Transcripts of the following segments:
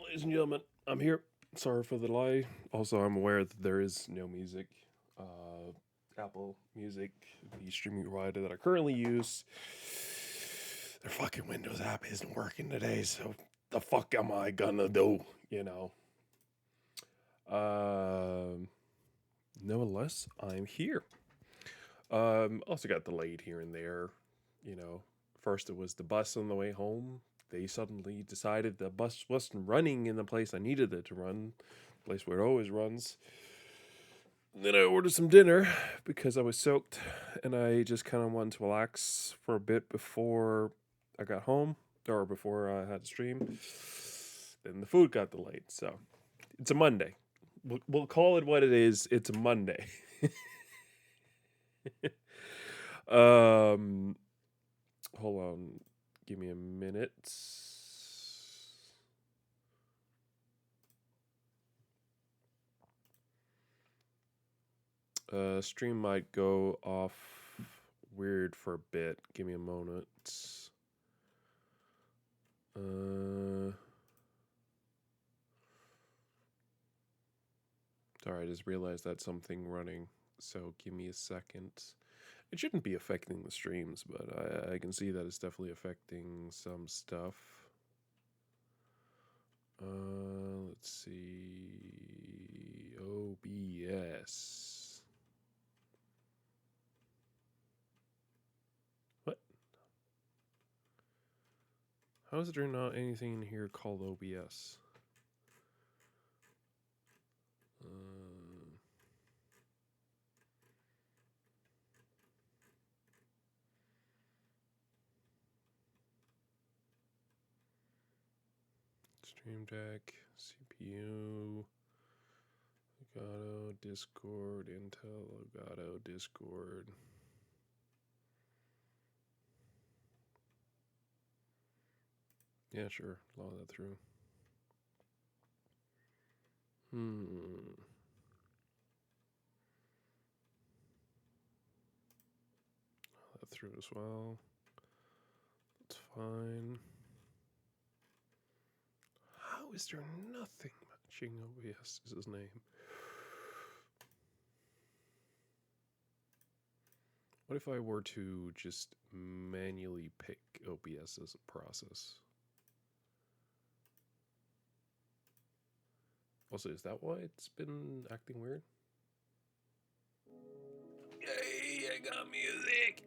Ladies and gentlemen, I'm here. Sorry for the delay. Also, I'm aware that there is no music. Apple Music, the streaming provider that I currently use, their fucking Windows app isn't working today, so the fuck am I gonna do? You know. Um, Nevertheless, I'm here. Also got delayed here and there. You know, first it was the bus on the way home. They suddenly decided the bus wasn't running in the place I needed it to run, place where it always runs. Then I ordered some dinner because I was soaked and I just kind of wanted to relax for a bit before I got home or before I had to stream. Then the food got delayed. So it's a Monday. We'll call it what it is. It's a Monday. um, Hold on. Give me a minute. Stream might go off weird for a bit. Give me a moment. Sorry, I just realized that's something running. So give me a second. It shouldn't be affecting the streams, but I can see that it's definitely affecting some stuff. Let's see. OBS. What? How is there not anything in here called OBS? Stream Deck, CPU, Elgato, Discord, Intel, Elgato, Discord. Yeah, sure. Log that through. Log that through as well. That's fine. How is there nothing matching OBS is his name? What if I were to just manually pick OBS as a process? Also, is that why it's been acting weird? Yay, I got music!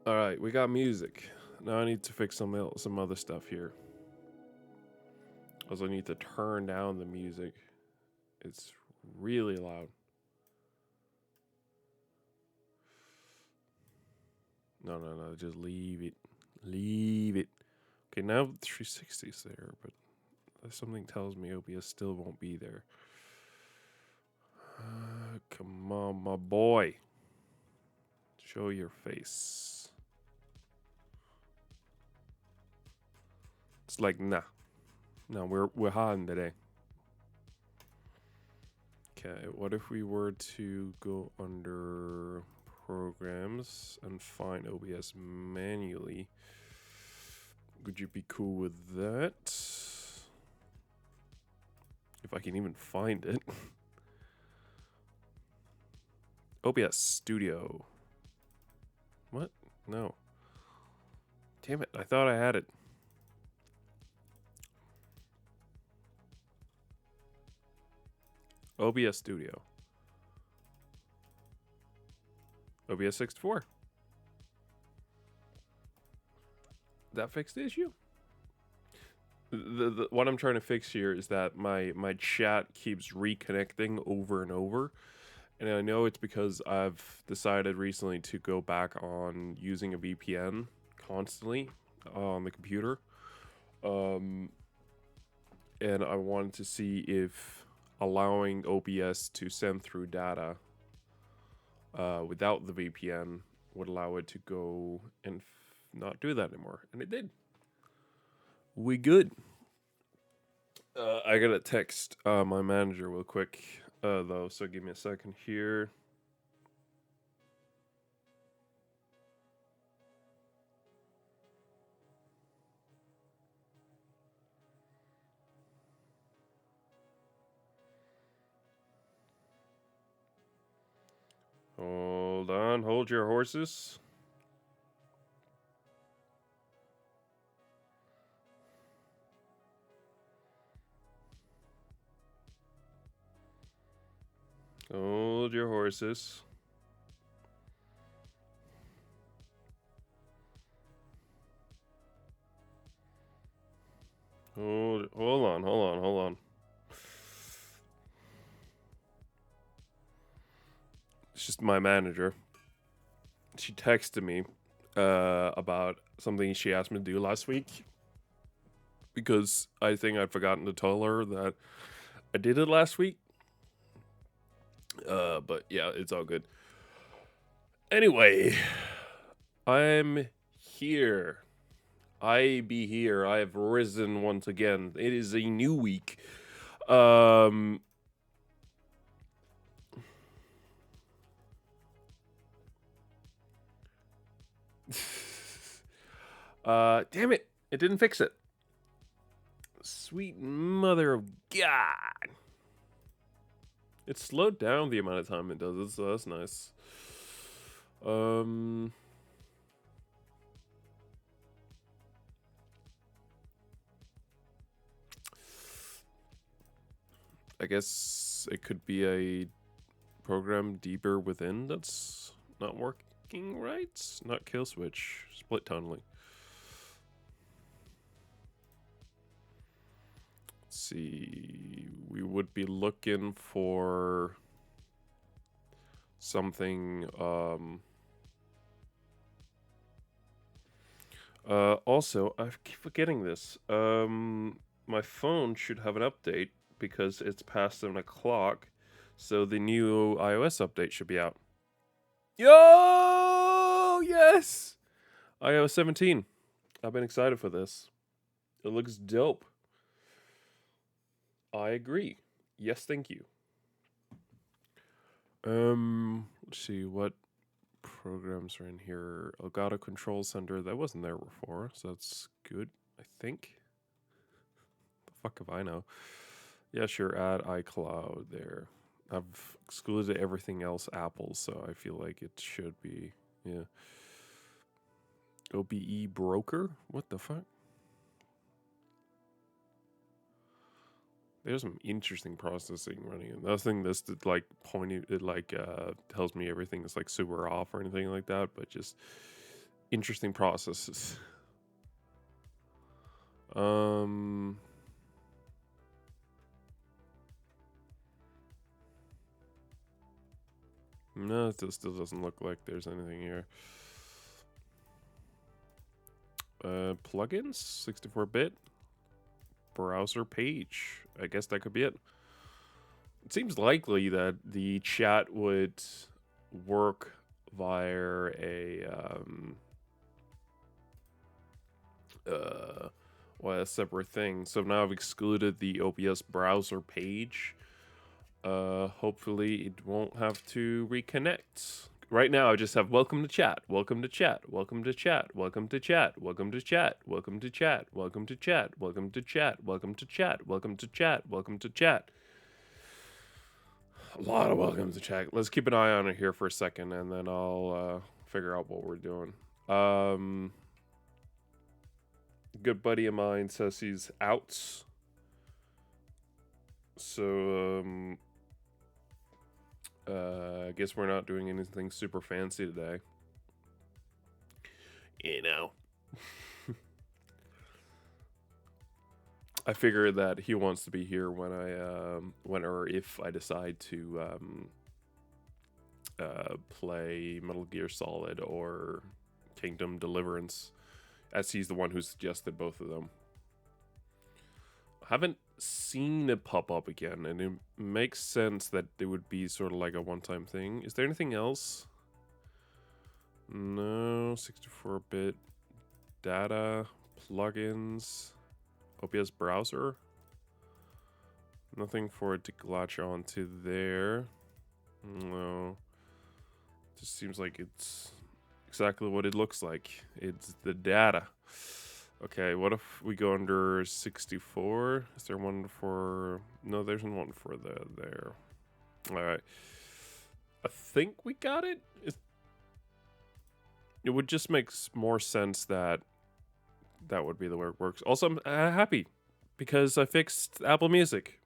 Alright, we got music. Now I need to fix some other stuff here. Also, I need to turn down the music. It's really loud. No, just leave it. Leave it. Okay, now 360's there, but something tells me OBS still won't be there. Come on, my boy. Show your face. It's like, nah. No, we're hiding today. Okay, what if we were to go under programs and find OBS manually? Would you be cool with that? If I can even find it. OBS Studio. What? No. Damn it, I thought I had it. OBS Studio. OBS 64. That fixed the issue? The what I'm trying to fix here is that my chat keeps reconnecting over and over. And I know it's because I've decided recently to go back on using a VPN constantly on the computer. And I wanted to see if allowing OBS to send through data without the VPN would allow it to go and not do that anymore. And it did. We good. I gotta text my manager real quick, though, so give me a second here. Hold on, hold your horses. Hold your horses. Hold on. It's just my manager. She texted me about something she asked me to do last week because I think I'd forgotten to tell her that I did it last week. But yeah, it's all good. Anyway, I'm here. I be here. I have risen once again. It is a new week. Um damn it. It didn't fix it. Sweet mother of God. It slowed down the amount of time it does it, so that's nice. I guess it could be a program deeper within that's not working right. Not kill switch, split tunneling. Let's see, we would be looking for something. Also, I keep forgetting this. My phone should have an update because it's past 7 o'clock, so the new iOS update should be out. Yo, yes, iOS 17. I've been excited for this. It looks dope. I agree. Yes, thank you. Let's see what programs are in here. Elgato Control Center. That wasn't there before, so that's good, I think. The fuck if I know. Yeah, sure, add iCloud there. I've excluded everything else Apple, so I feel like it should be, yeah. OBE broker? What the fuck? There's some interesting processing running. And nothing that's like pointing, it like tells me everything is like super off or anything like that, but just interesting processes. No, it still doesn't look like there's anything here. Plugins, 64-bit, browser page. I guess that could be it. It seems likely that the chat would work via a separate thing. So now I've excluded the OBS browser page. Hopefully it won't have to reconnect. Right now, I just have welcome to chat, welcome to chat, welcome to chat, welcome to chat, welcome to chat, welcome to chat, welcome to chat, welcome to chat, welcome to chat, welcome to chat, welcome to chat. A lot of welcome to chat. Let's keep an eye on it here for a second, and then I'll figure out what we're doing. Good buddy of mine says he's out. So, I guess we're not doing anything super fancy today. You know. I figure that he wants to be here when when or if I decide to play Metal Gear Solid or Kingdom Deliverance, as he's the one who suggested both of them. I haven't seen it pop up again, and it makes sense that it would be sort of like a one-time thing. Is there anything else? No, 64-bit data, plugins, OBS browser. Nothing for it to latch onto there. No. Just seems like it's exactly what it looks like. It's the data. Okay, what if we go under 64? Is there one for... No, there's one for there. Alright. I think we got it. It would just make more sense that that would be the way it works. Also, I'm happy because I fixed Apple Music.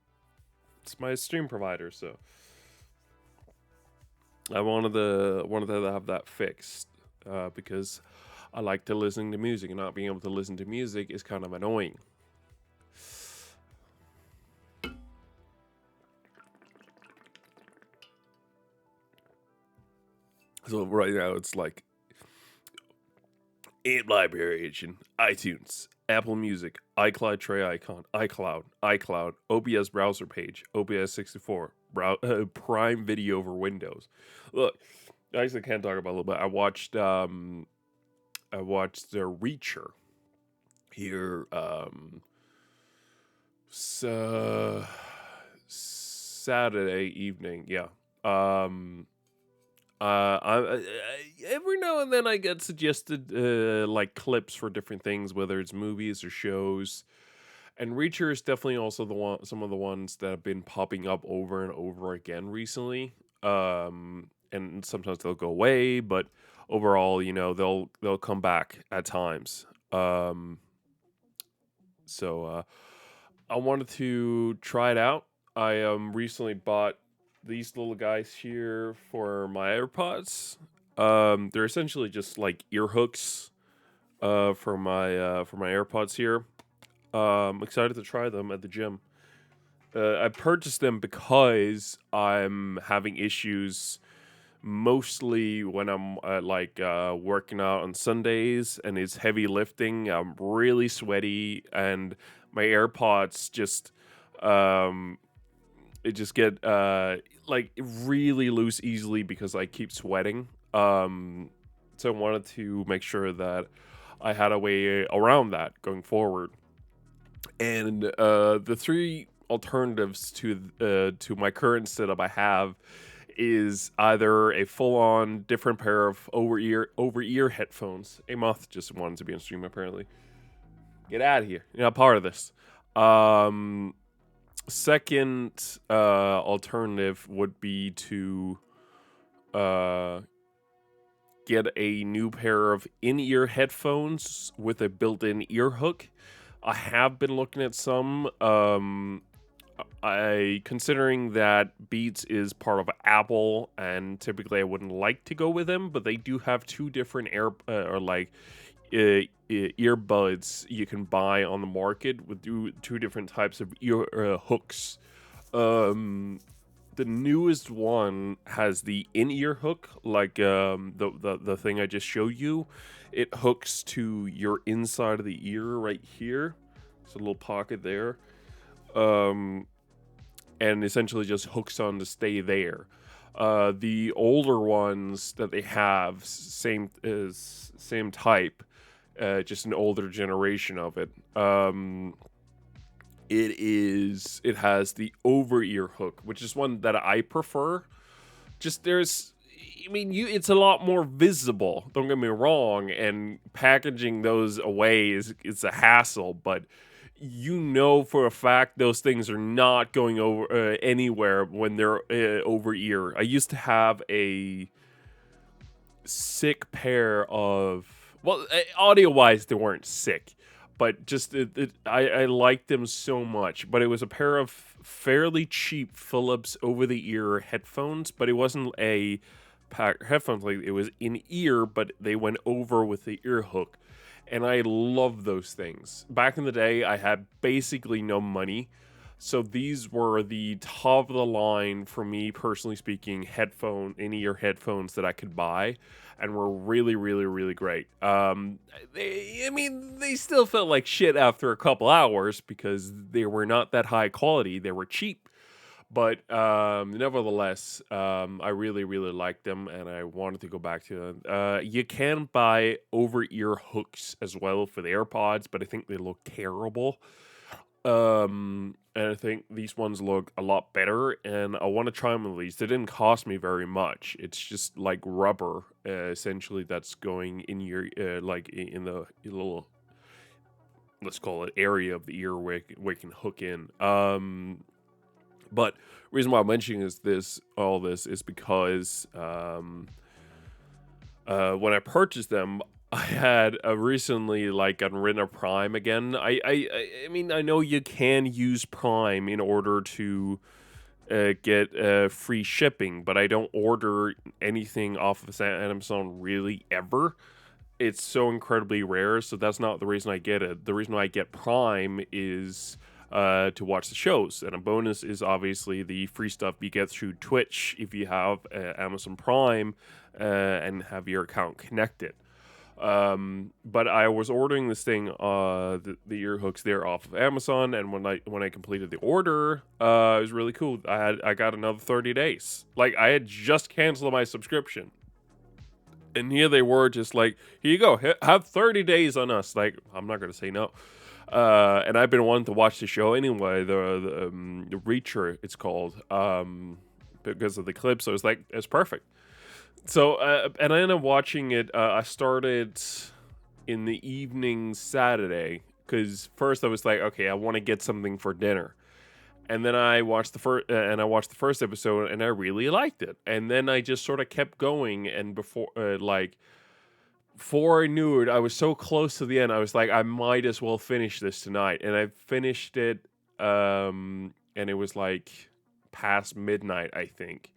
It's my stream provider, so I wanted to have that fixed because I like to listen to music, and not being able to listen to music is kind of annoying. So right now it's like Amp Library Agent, iTunes, Apple Music, iCloud Tray Icon, iCloud, OBS browser page, OBS 64, Prime Video over Windows. Look, I actually can't talk about a little bit. I watched the Reacher here Saturday evening. Yeah. Every now and then I get suggested like clips for different things, whether it's movies or shows. And Reacher is definitely also some of the ones that have been popping up over and over again recently. And sometimes they'll go away, but overall, they'll come back at times. So I wanted to try it out. I recently bought these little guys here for my AirPods. They're essentially just like ear hooks for my AirPods here. I'm excited to try them at the gym. I purchased them because I'm having issues mostly when I'm working out on Sundays and it's heavy lifting. I'm really sweaty and my AirPods just um it just get like really loose easily because I keep sweating. So I wanted to make sure that I had a way around that going forward. And the three alternatives to my current setup I have is either a full-on different pair of over-ear headphones. A moth just wanted to be on stream apparently. Get out of here. You're not part of this. Second alternative would be to get a new pair of in-ear headphones with a built-in ear hook. I have been looking at some. Considering that Beats is part of Apple, and typically I wouldn't like to go with them, but they do have two different earbuds you can buy on the market with two different types of ear hooks. The newest one has the in-ear hook, like the thing I just showed you. It hooks to your inside of the ear right here. It's a little pocket there. And essentially just hooks on to stay there. The older ones that they have, same type, just an older generation of it. It has the over ear hook, which is one that I prefer. It's a lot more visible. Don't get me wrong, and packaging those away it's a hassle, but for a fact those things are not going over anywhere when they're over ear. I used to have a sick pair of audio wise they weren't sick, but just I liked them so much. But it was a pair of fairly cheap Philips over the ear headphones, but it wasn't a pack headphones, like it was in ear, but they went over with the ear hook. And I love those things. Back in the day, I had basically no money. So these were the top of the line, for me personally speaking, in-ear headphones that I could buy. And were really, really, really great. They still felt like shit after a couple hours because they were not that high quality. They were cheap. But nevertheless, I really, really liked them, and I wanted to go back to them. You can buy over-ear hooks as well for the AirPods, but I think they look terrible. And I think these ones look a lot better, and I want to try them at least. They didn't cost me very much. It's just like rubber, essentially, that's going in your, in the little, let's call it, area of the ear where it can hook in. But reason why I'm mentioning all this is because when I purchased them, I had recently like gotten rid of Prime again. I mean, I know you can use Prime in order to get free shipping, but I don't order anything off of Amazon really ever. It's so incredibly rare, so that's not the reason I get it. The reason why I get Prime is to watch the shows, and a bonus is obviously the free stuff you get through Twitch if you have Amazon Prime and have your account connected. But I was ordering this thing, the ear hooks there off of Amazon, and when I completed the order, it was really cool. I got another 30 days. Like I had just canceled my subscription, and here they were, just like, here you go, have 30 days on us. Like I'm not gonna say no. And I've been wanting to watch the show anyway. The Reacher, it's called, because of the clip. So it's like it's perfect. So, and I ended up watching it. I started in the evening Saturday because first I was like, okay, I want to get something for dinner, and then I watched the first episode, and I really liked it. And then I just sort of kept going, and before I knew it, I was so close to the end. I was like, I might as well finish this tonight, and I finished it. And it was like past midnight, I think,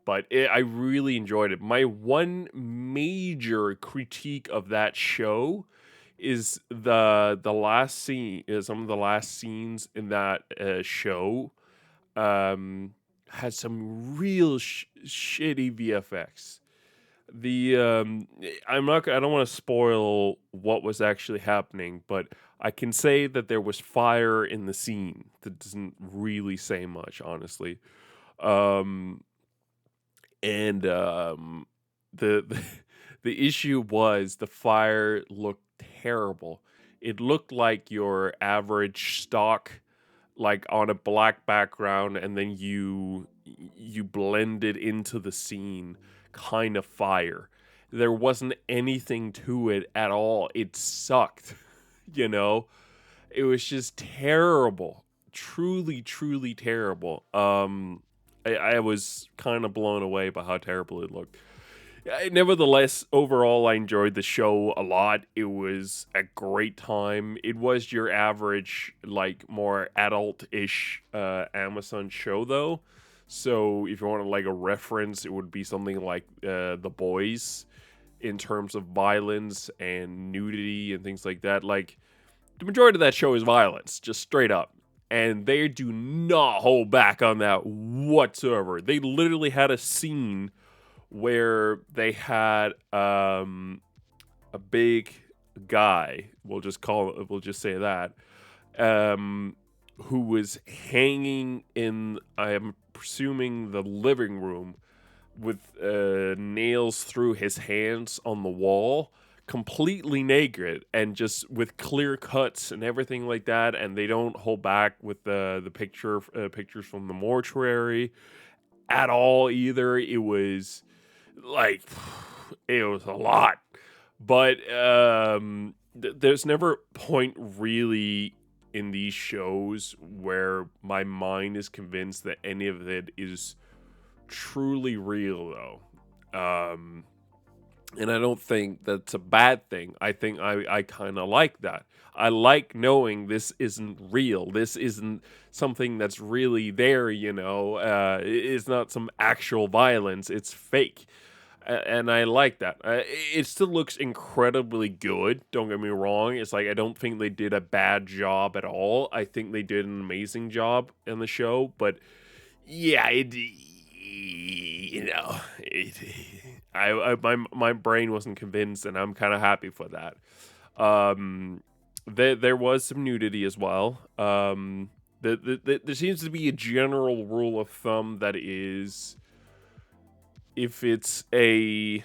but I really enjoyed it. My one major critique of that show is the last scene. Is some of the last scenes in that show had some real shitty VFX. The I don't want to spoil what was actually happening, but I can say that there was fire in the scene. That doesn't really say much, honestly. Um, and the the issue was the fire looked terrible. It looked like your average stock, like on a black background, and then you blend it into the scene kind of fire. There wasn't anything to it at all. It sucked. you know it was just terrible, truly, truly terrible. I was kind of blown away by how terrible it looked. Nevertheless, overall, I enjoyed the show a lot. It was a great time. It was your average, like, more adult-ish Amazon show, though. So if you want like a reference, it would be something like The Boys in terms of violence and nudity and things like that. Like, the majority of that show is violence, just straight up. And they do not hold back on that whatsoever. They literally had a scene where they had a big guy, we'll just say that, who was hanging in, I am presuming, the living room with nails through his hands on the wall, completely naked and just with clear cuts and everything like that. And they don't hold back with the pictures from the mortuary at all either. It was like, it was a lot. But there's never point really in these shows where my mind is convinced that any of it is truly real, though. And I don't think that's a bad thing. I think I kind of like that. I like knowing this isn't real. This isn't something that's really there, It's not some actual violence. It's fake. And I like that. It still looks incredibly good. Don't get me wrong. It's like, I don't think they did a bad job at all. I think they did an amazing job in the show. But yeah, my brain wasn't convinced, and I'm kind of happy for that. There was some nudity as well. There seems to be a general rule of thumb that is, if it's a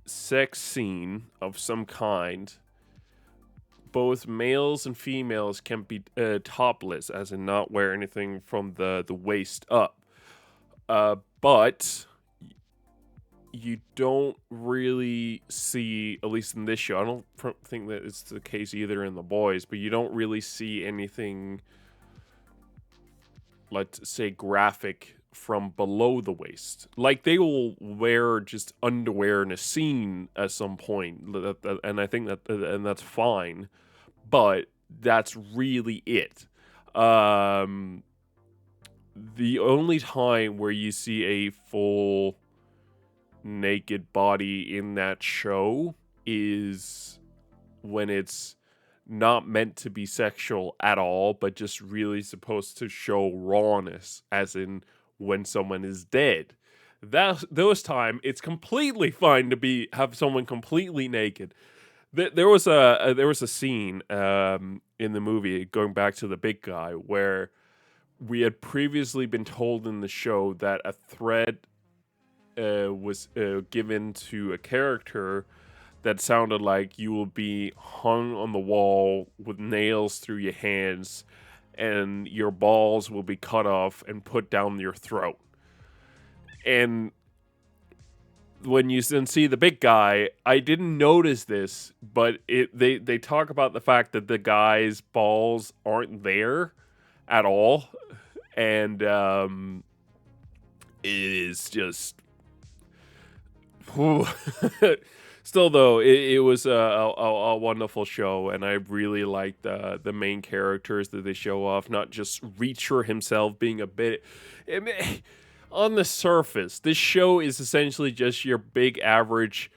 sex scene of some kind, both males and females can be topless, as in not wear anything from the waist up. But you don't really see, at least in this show, I don't think that it's the case either in The Boys, but you don't really see anything let's say, graphic from below the waist. Like they will wear just underwear in a scene at some point, and I think and that's fine, but that's really it. Um, the only time where you see a full naked body in that show is when it's not meant to be sexual at all, but just really supposed to show rawness, as in when someone is dead. Those time, it's completely fine to have someone completely naked. There was a scene in the movie, going back to the big guy, where we had previously been told in the show that a thread was given to a character that sounded like you will be hung on the wall with nails through your hands, and your balls will be cut off and put down your throat. And when you then see the big guy, I didn't notice this, but they talk about the fact that the guy's balls aren't there at all, and it is just. Still, though, it was a wonderful show, and I really liked the main characters that they show off. Not just Reacher himself being a bit. On the surface, this show is essentially just your big average,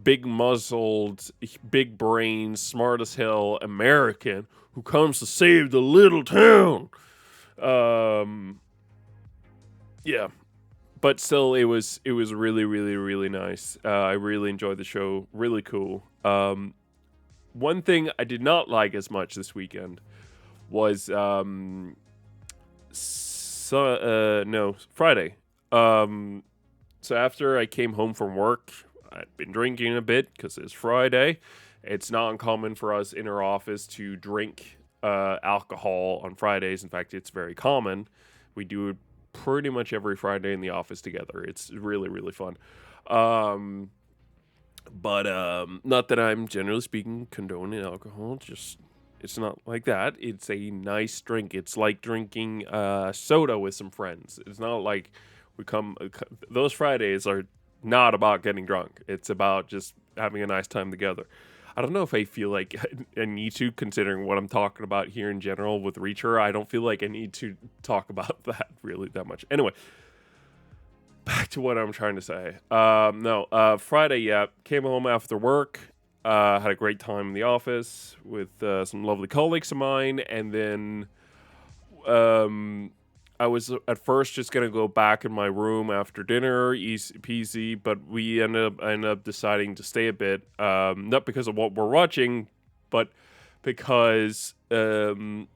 big muzzled, big brain, smart as hell American who comes to save the little town. Yeah, but still, it was really, really, really nice. I really enjoyed the show. Really cool. One thing I did not like as much this weekend was Friday. So after I came home from work, I'd been drinking a bit because it's Friday. It's not uncommon for us in our office to drink alcohol on Fridays. In fact, it's very common. We do it pretty much every Friday in the office together. It's really, really fun. But not that I'm, generally speaking, condoning alcohol. Just, it's not like that. It's a nice drink. It's like drinking soda with some friends. It's not like those Fridays are not about getting drunk. It's about just having a nice time together. I don't know if I feel like I need to, considering what I'm talking about here in general with Reacher. I don't feel like I need to talk about that really that much. Anyway, back to what I'm trying to say. Friday, yeah, came home after work. Had a great time in the office with some lovely colleagues of mine, and then I was at first just gonna go back in my room after dinner, easy peasy, but we ended up deciding to stay a bit. Not because of what we're watching, but because we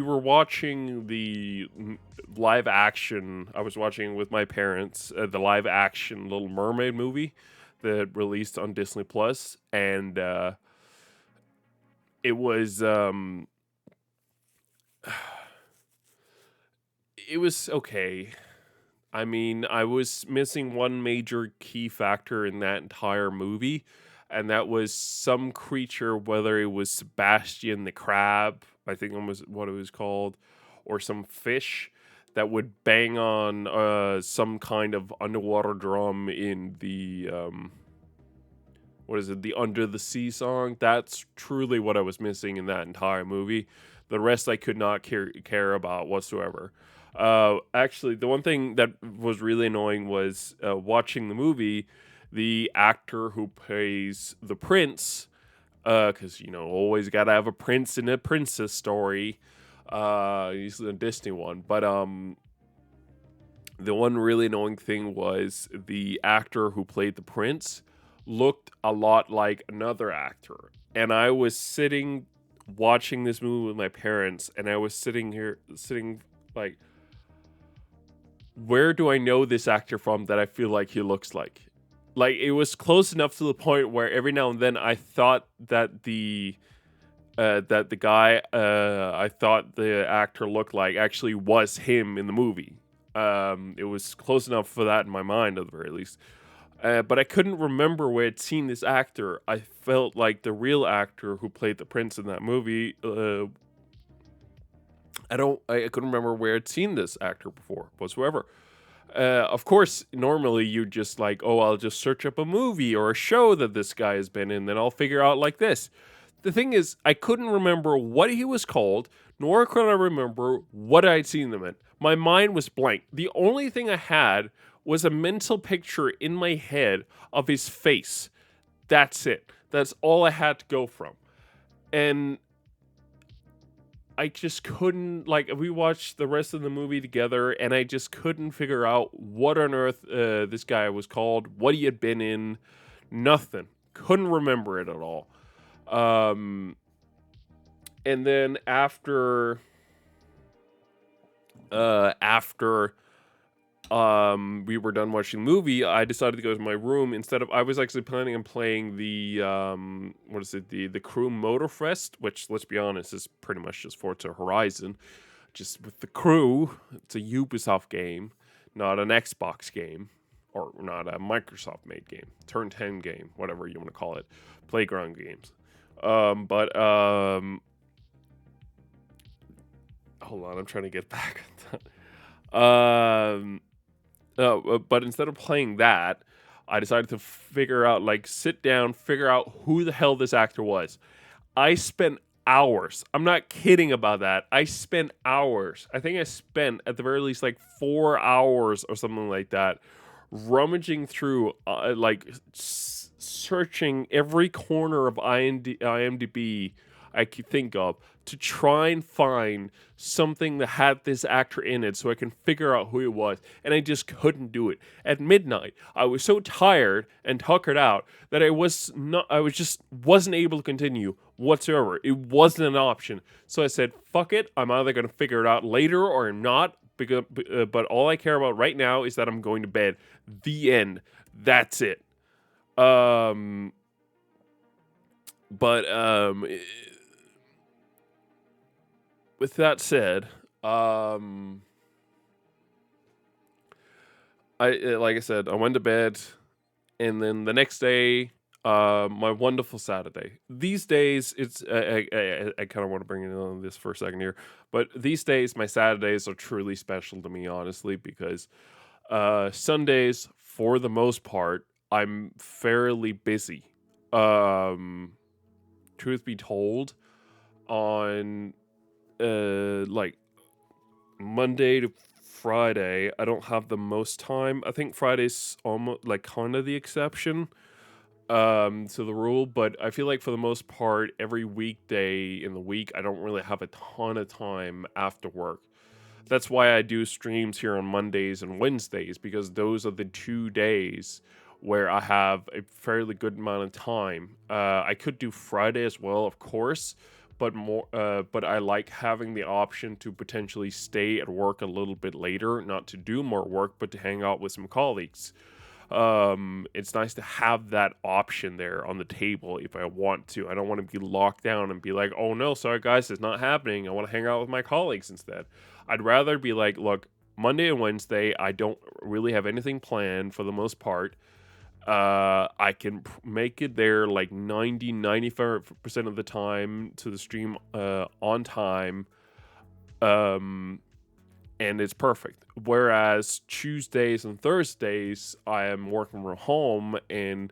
were watching the live action. I was watching with my parents the live action Little Mermaid movie that released on Disney Plus, and it was it was okay. I mean, I was missing one major key factor in that entire movie, and that was some creature, whether it was Sebastian the crab, I think that was what it was called, or some fish that would bang on some kind of underwater drum in the what is it, the Under the Sea song. That's truly what I was missing in that entire movie. The rest I could not care about whatsoever. Actually, the one thing that was really annoying was watching the movie. The actor who plays the prince, because always gotta have a prince in a princess story. Usually a Disney one, but the one really annoying thing was the actor who played the prince looked a lot like another actor, and I was sitting watching this movie with my parents, and I was sitting like, where do I know this actor from that I feel like he looks like? Like, it was close enough to the point where every now and then I thought that the guy I thought the actor looked like actually was him in the movie. It was close enough for that in my mind, at the very least. But I couldn't remember where I'd seen this actor. I felt like the real actor who played the prince in that movie I couldn't remember where I'd seen this actor before whatsoever. Of course, normally you just like, oh, I'll just search up a movie or a show that this guy has been in, then I'll figure out like this. The thing is, I couldn't remember what he was called, nor could I remember what I'd seen them in. My mind was blank. The only thing I had was a mental picture in my head of his face. That's it. That's all I had to go from. And I just couldn't, like, we watched the rest of the movie together, and I just couldn't figure out what on earth this guy was called, what he had been in, nothing. Couldn't remember it at all. And then after we were done watching the movie, I decided to go to my room. Instead of, I was actually planning on playing the the Crew Motorfest, which, let's be honest, is pretty much just Forza Horizon, just with the crew. It's a Ubisoft game, not an Xbox game, or not a Microsoft made game, Turn 10 game, whatever you want to call it, playground games. But hold on, I'm trying to get back on that. But instead of playing that, I decided to figure out, like, sit down, figure out who the hell this actor was. I spent hours. I'm not kidding about that. I spent hours. I think I spent at the very least like 4 hours or something like that, rummaging through, searching every corner of IMDb I could think of to try and find something that had this actor in it so I can figure out who it was. And I just couldn't do it. At midnight, I was so tired and tuckered out that I just wasn't able to continue whatsoever. It wasn't an option. So I said, fuck it. I'm either going to figure it out later or not. But all I care about right now is that I'm going to bed. The end. That's it. With that said, like I said, I went to bed, and then the next day, my wonderful Saturday. These days, it's I kind of want to bring it on this for a second here, but these days, my Saturdays are truly special to me, honestly, because Sundays, for the most part, I'm fairly busy. Truth be told, on like Monday to Friday, I don't have the most time. I think Friday's almost like kind of the exception to the rule, but I feel like for the most part, every weekday in the week, I don't really have a ton of time after work. That's why I do streams here on Mondays and Wednesdays, because those are the 2 days where I have a fairly good amount of time. I could do Friday as well, of course, but I like having the option to potentially stay at work a little bit later, not to do more work, but to hang out with some colleagues. It's nice to have that option there on the table if I want to. I don't want to be locked down and be like, oh no, sorry guys, it's not happening. I want to hang out with my colleagues instead. I'd rather be like, look, Monday and Wednesday, I don't really have anything planned for the most part. I can make it there like 95% of the time to the stream on time. And it's perfect. Whereas Tuesdays and Thursdays, I am working from home, and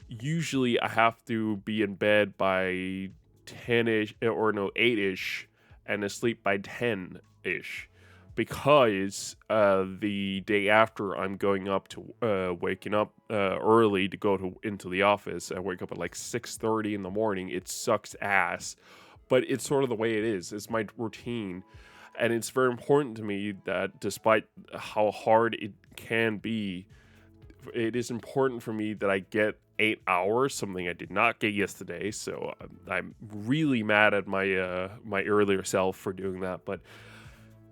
usually I have to be in bed by 10-ish, or no, 8-ish, and asleep by 10-ish. Because the day after, I'm going up to waking up early to go into the office. I wake up at like 6:30 in the morning. It sucks ass, but it's sort of the way it is. It's my routine, and it's very important to me that despite how hard it can be, it is important for me that I get 8 hours, something I did not get yesterday. So I'm really mad at my my earlier self for doing that, but.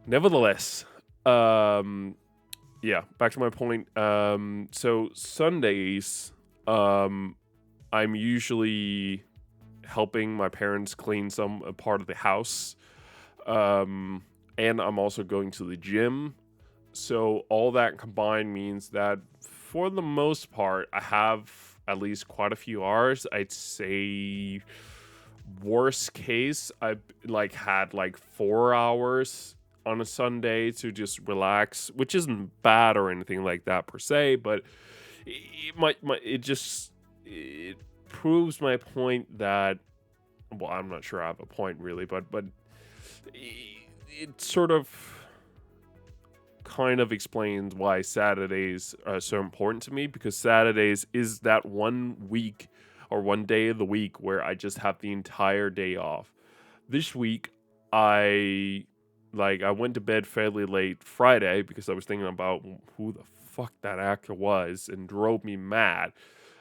Nevertheless, yeah, back to my point. So Sundays, I'm usually helping my parents clean some part of the house. And I'm also going to the gym. So all that combined means that for the most part, I have at least quite a few hours. I'd say Worst case, I like had like 4 hours on a Sunday to just relax, which isn't bad or anything like that per se, but it proves my point that, well, I'm not sure I have a point really, but it sort of kind of explains why Saturdays are so important to me, because Saturdays is that one week or one day of the week where I just have the entire day off. This week, I I went to bed fairly late Friday because I was thinking about who the fuck that actor was and drove me mad.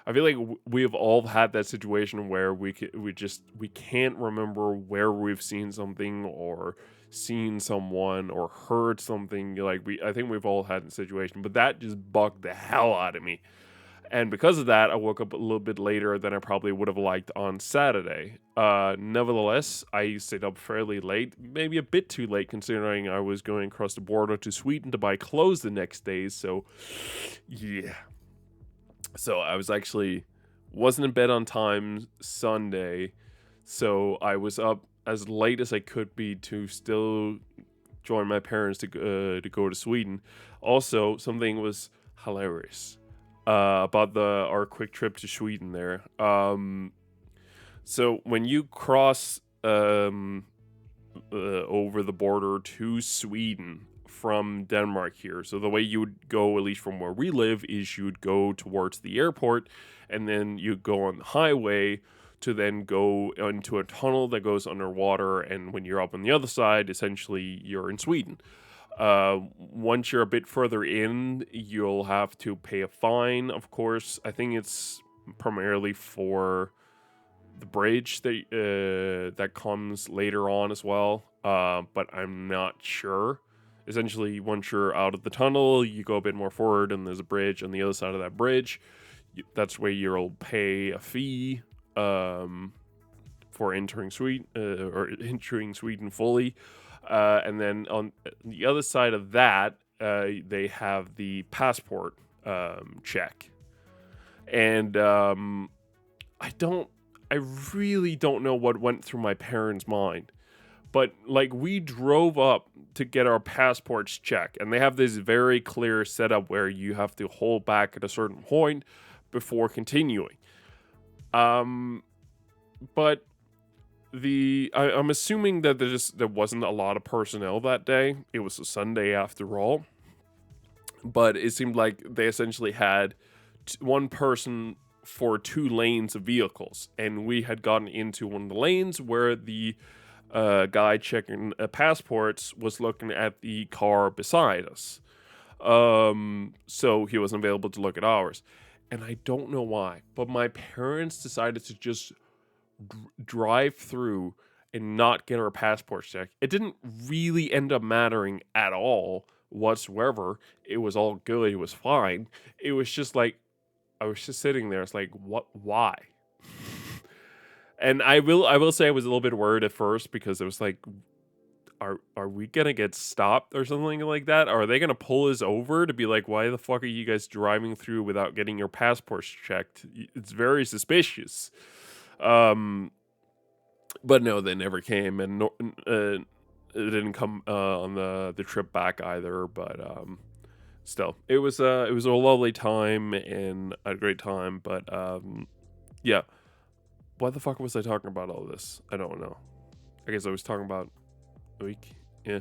I feel like we have all had that situation where we can't remember where we've seen something or seen someone or heard something. I think we've all had a situation, but that just bugged the hell out of me. And because of that, I woke up a little bit later than I probably would have liked on Saturday. Nevertheless, I stayed up fairly late, maybe a bit too late considering I was going across the border to Sweden to buy clothes the next day. So, yeah. So I was actually wasn't in bed on time Sunday, so I was up as late as I could be to still join my parents to go to Sweden. Also, something was hilarious about the our quick trip to Sweden there. So when you cross over the border to Sweden from Denmark here, so the way you would go, at least from where we live, is you would go towards the airport, and then you go on the highway to then go into a tunnel that goes underwater, and when you're up on the other side, essentially you're in Sweden. Once you're a bit further in, you'll have to pay a fine, of course. I think it's primarily for the bridge that comes later on as well, but I'm not sure. Essentially, once you're out of the tunnel, you go a bit more forward, and there's a bridge on the other side of that bridge. That's where you'll pay a fee for entering Sweden or entering Sweden fully. And then on the other side of that, they have the passport check. And I really don't know what went through my parents' mind. But like, we drove up to get our passports checked, and they have this very clear setup where you have to hold back at a certain point before continuing. But I'm assuming that there wasn't a lot of personnel that day. It was a Sunday after all. But it seemed like they essentially had one person for 2 lanes of vehicles, and we had gotten into one of the lanes where the guy checking passports was looking at the car beside us. So he wasn't available to look at ours. And I don't know why, but my parents decided to just drive through and not get our passports checked. It didn't really end up mattering at all whatsoever. It was all good. It was fine. It was just like, I was just sitting there. It's like, what? Why? And I will say I was a little bit worried at first, because it was like, are we gonna get stopped or something like that? Are they gonna pull us over to be like, why the fuck are you guys driving through without getting your passports checked? It's very suspicious. But no, they never came, and it didn't come on the trip back either. But still, it was a lovely time and a great time. But yeah, why the fuck was I talking about all this? I don't know. I guess I was talking about a week. Yeah,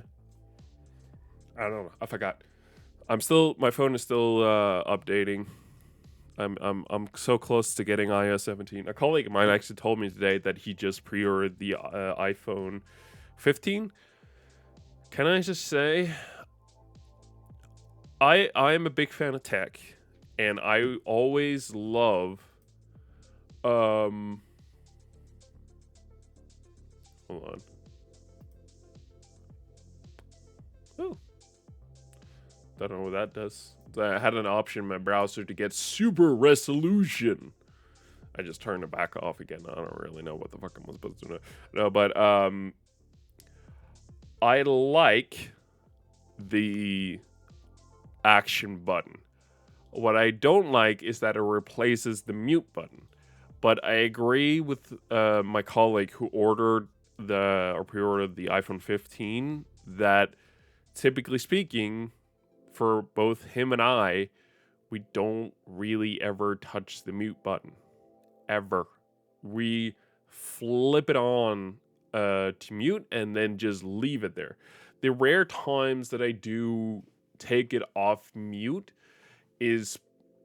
I don't know. I forgot. My phone is still updating. I'm so close to getting iOS 17. A colleague of mine actually told me today that he just pre-ordered the iPhone 15. Can I just say, I am a big fan of tech, and I always love hold on. Oh, don't know what that does. I had an option in my browser to get super resolution. I just turned it back off again. I don't really know what the fuck I'm supposed to do. No, but I like the action button. What I don't like is that it replaces the mute button. But I agree with my colleague who pre-ordered the iPhone 15 that typically speaking, for both him and I, we don't really ever touch the mute button. Ever. We flip it on to mute and then just leave it there. The rare times that I do take it off mute is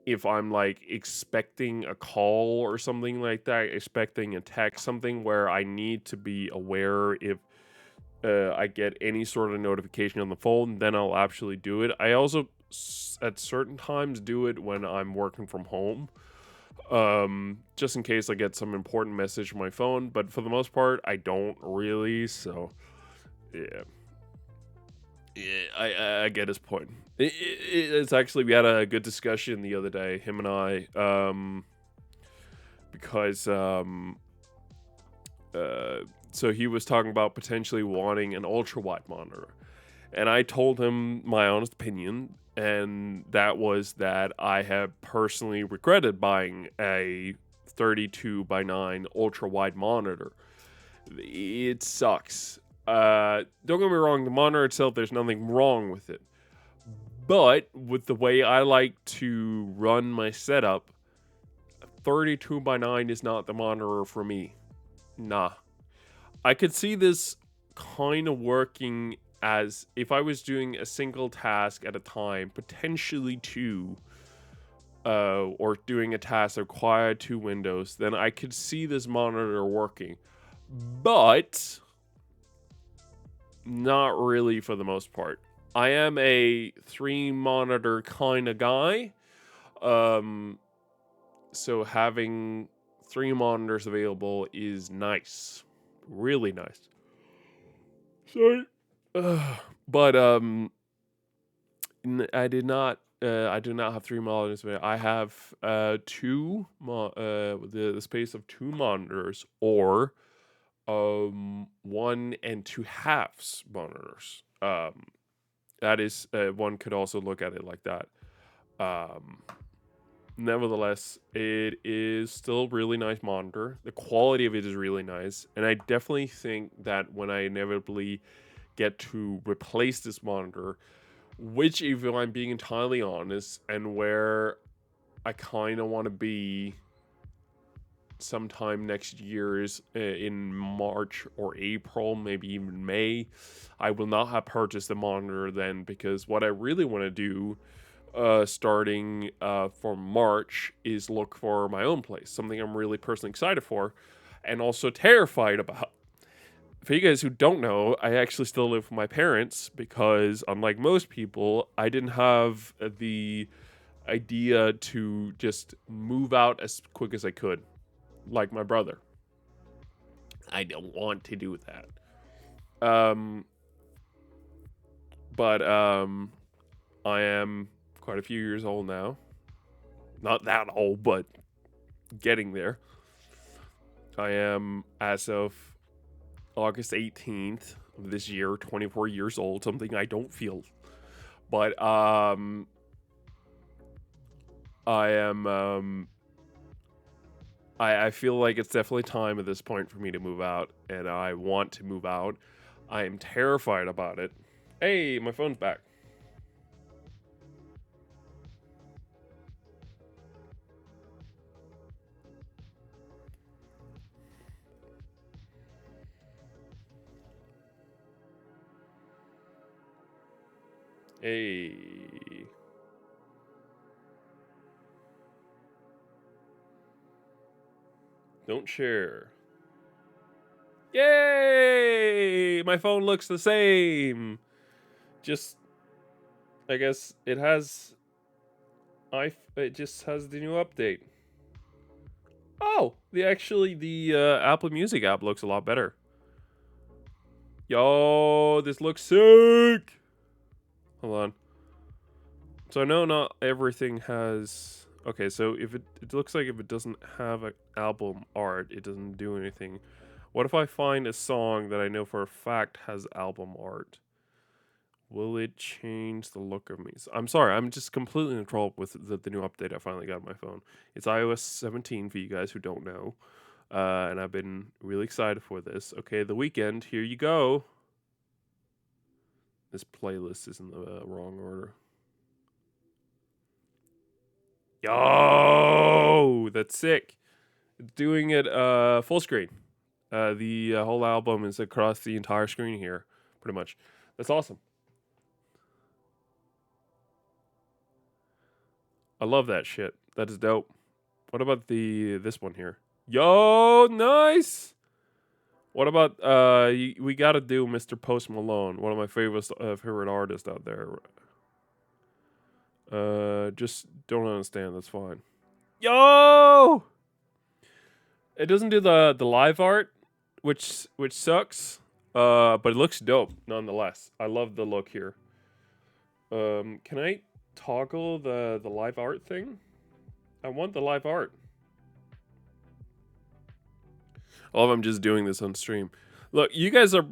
if I'm like expecting a call or something like that, expecting a text, something where I need to be aware if I get any sort of notification on the phone, then I'll actually do it. I also, at certain times, do it when I'm working from home, just in case I get some important message on my phone. But for the most part, I don't really. So, yeah. Yeah, I get his point. It's actually, we had a good discussion the other day, him and I, because so he was talking about potentially wanting an ultra wide monitor, and I told him my honest opinion, and that was that I have personally regretted buying a 32 by 9 ultra wide monitor. It sucks. Don't get me wrong, the monitor itself, there's nothing wrong with it. But with the way I like to run my setup, 32 by 9 is not the monitor for me. Nah. I could see this kind of working as if I was doing a single task at a time, potentially two, or doing a task that required two windows, then I could see this monitor working. But not really for the most part. I am a 3 monitor kind of guy. So having 3 monitors available is nice. Really nice. Sorry. But I do not have 3 monitors. I have two the space of 2 monitors, or 1 2.5 monitors. That is, one could also look at it like that. Nevertheless, it is still really nice monitor. The quality of it is really nice, and I definitely think that when I inevitably get to replace this monitor, which, if I'm being entirely honest, and where I kind of want to be sometime next year is in March or April, maybe even May, I will not have purchased the monitor then, because what I really want to do starting for March is look for my own place, something I'm really personally excited for and also terrified about. For you guys who don't know, I actually still live with my parents because, unlike most people, I didn't have the idea to just move out as quick as I could, like my brother. I don't want to do that. But I am quite a few years old now. Not that old, but getting there. I am, as of August 18th of this year, 24 years old, something I don't feel. But I am I feel like it's definitely time at this point for me to move out, and I want to move out. I am terrified about it. Hey, my phone's back. Hey. Don't share. Yay! My phone looks the same. Just, I guess it has. It just has the new update. Oh, the Apple Music app looks a lot better. Yo, this looks sick. Hold on. So I know not everything has. Okay, so if it looks like if it doesn't have an album art, it doesn't do anything. What if I find a song that I know for a fact has album art? Will it change the look of me? I'm sorry, I'm just completely enthralled with the new update I finally got on my phone. It's iOS 17 for you guys who don't know. And I've been really excited for this. Okay, the weekend, here you go. This playlist is in the wrong order. Yo, that's sick. It's doing it full screen. The whole album is across the entire screen here, pretty much. That's awesome. I love that shit. That is dope. What about this one here? Yo, nice. What about we got to do Mr. Post Malone, one of my favorite artists out there. Just don't understand. That's fine. Yo, it doesn't do the live art, which sucks. But it looks dope nonetheless. I love the look here. Can I toggle the live art thing? I want the live art. Oh, I'm just doing this on stream. Look, you guys are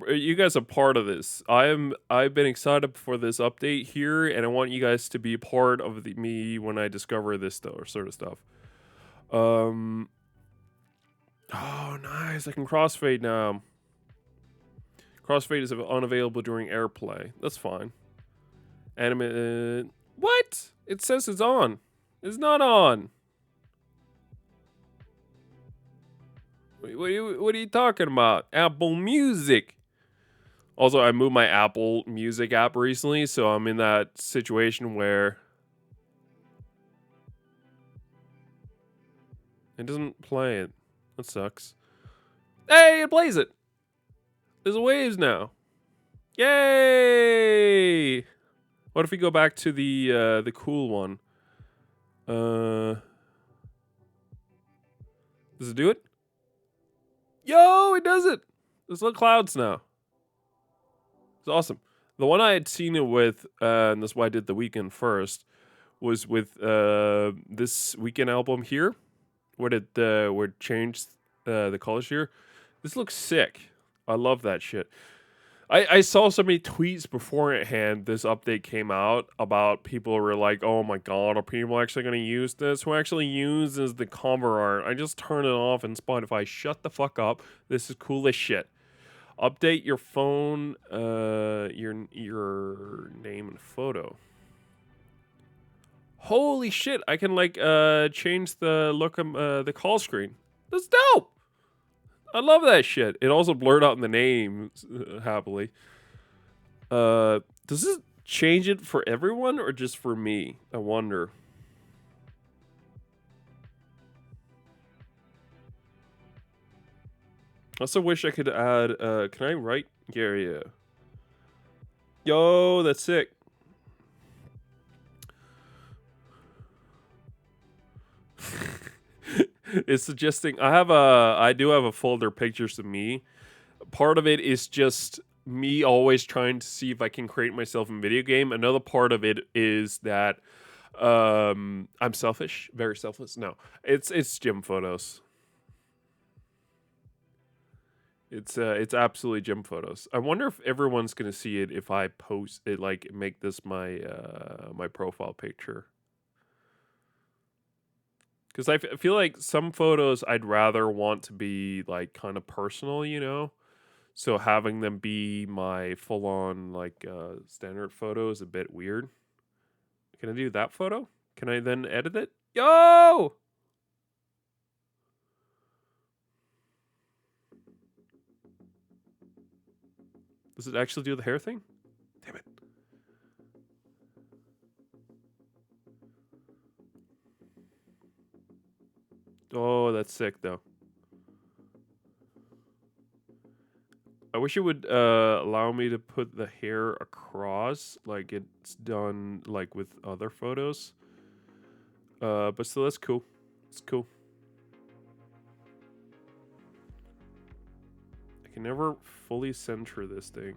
part of this. I've been excited for this update here, and I want you guys to be part of me when I discover this sort of stuff. Oh, nice! I can crossfade now. Crossfade is unavailable during AirPlay. That's fine. What? It says it's on. It's not on. What are you talking about? Apple Music. Also, I moved my Apple Music app recently, so I'm in that situation where it doesn't play it. That sucks. Hey, it plays it. There's waves now. Yay! What if we go back to the cool one? Does it do it? Yo, it does it. There's little clouds now. It's awesome. The one I had seen it with, and that's why I did the weekend first, was with this weekend album here, where it changed the colors here. This looks sick. I love that shit. I saw so many tweets beforehand this update came out about people who were like, oh my god, are people actually going to use this? Who actually uses the cover art? I just turn it off in Spotify. Shut the fuck up. This is cool as shit. Update your phone, your name and photo. Holy shit! I can like change the look of the call screen. That's dope. I love that shit. It also blurred out in the name happily. Does this change it for everyone or just for me? I wonder. I also wish I could add. Can I write? Yeah. Yo, that's sick. It's suggesting I do have a folder pictures of me. Part of it is just me always trying to see if I can create myself a video game. Another part of it is that I'm selfish, very selfless. No, it's gym photos. It's absolutely gym photos. I wonder if everyone's gonna see it if I post it, like make this my my profile picture. Because I feel like some photos I'd rather want to be like kind of personal, you know? So having them be my full on like standard photo is a bit weird. Can I do that photo? Can I then edit it? Yo! Does it actually do the hair thing? Damn it. Oh, that's sick though. I wish it would allow me to put the hair across like it's done like with other photos. But still, that's cool. It's cool. I can never fully center this thing.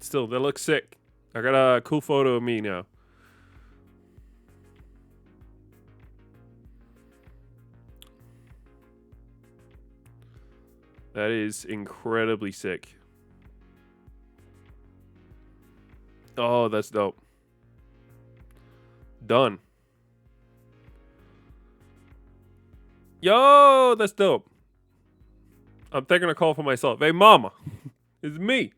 Still, that looks sick. I got a cool photo of me now. That is incredibly sick. Oh, that's dope. Done. Yo, that's dope. I'm taking a call for myself. Hey, mama. It's me.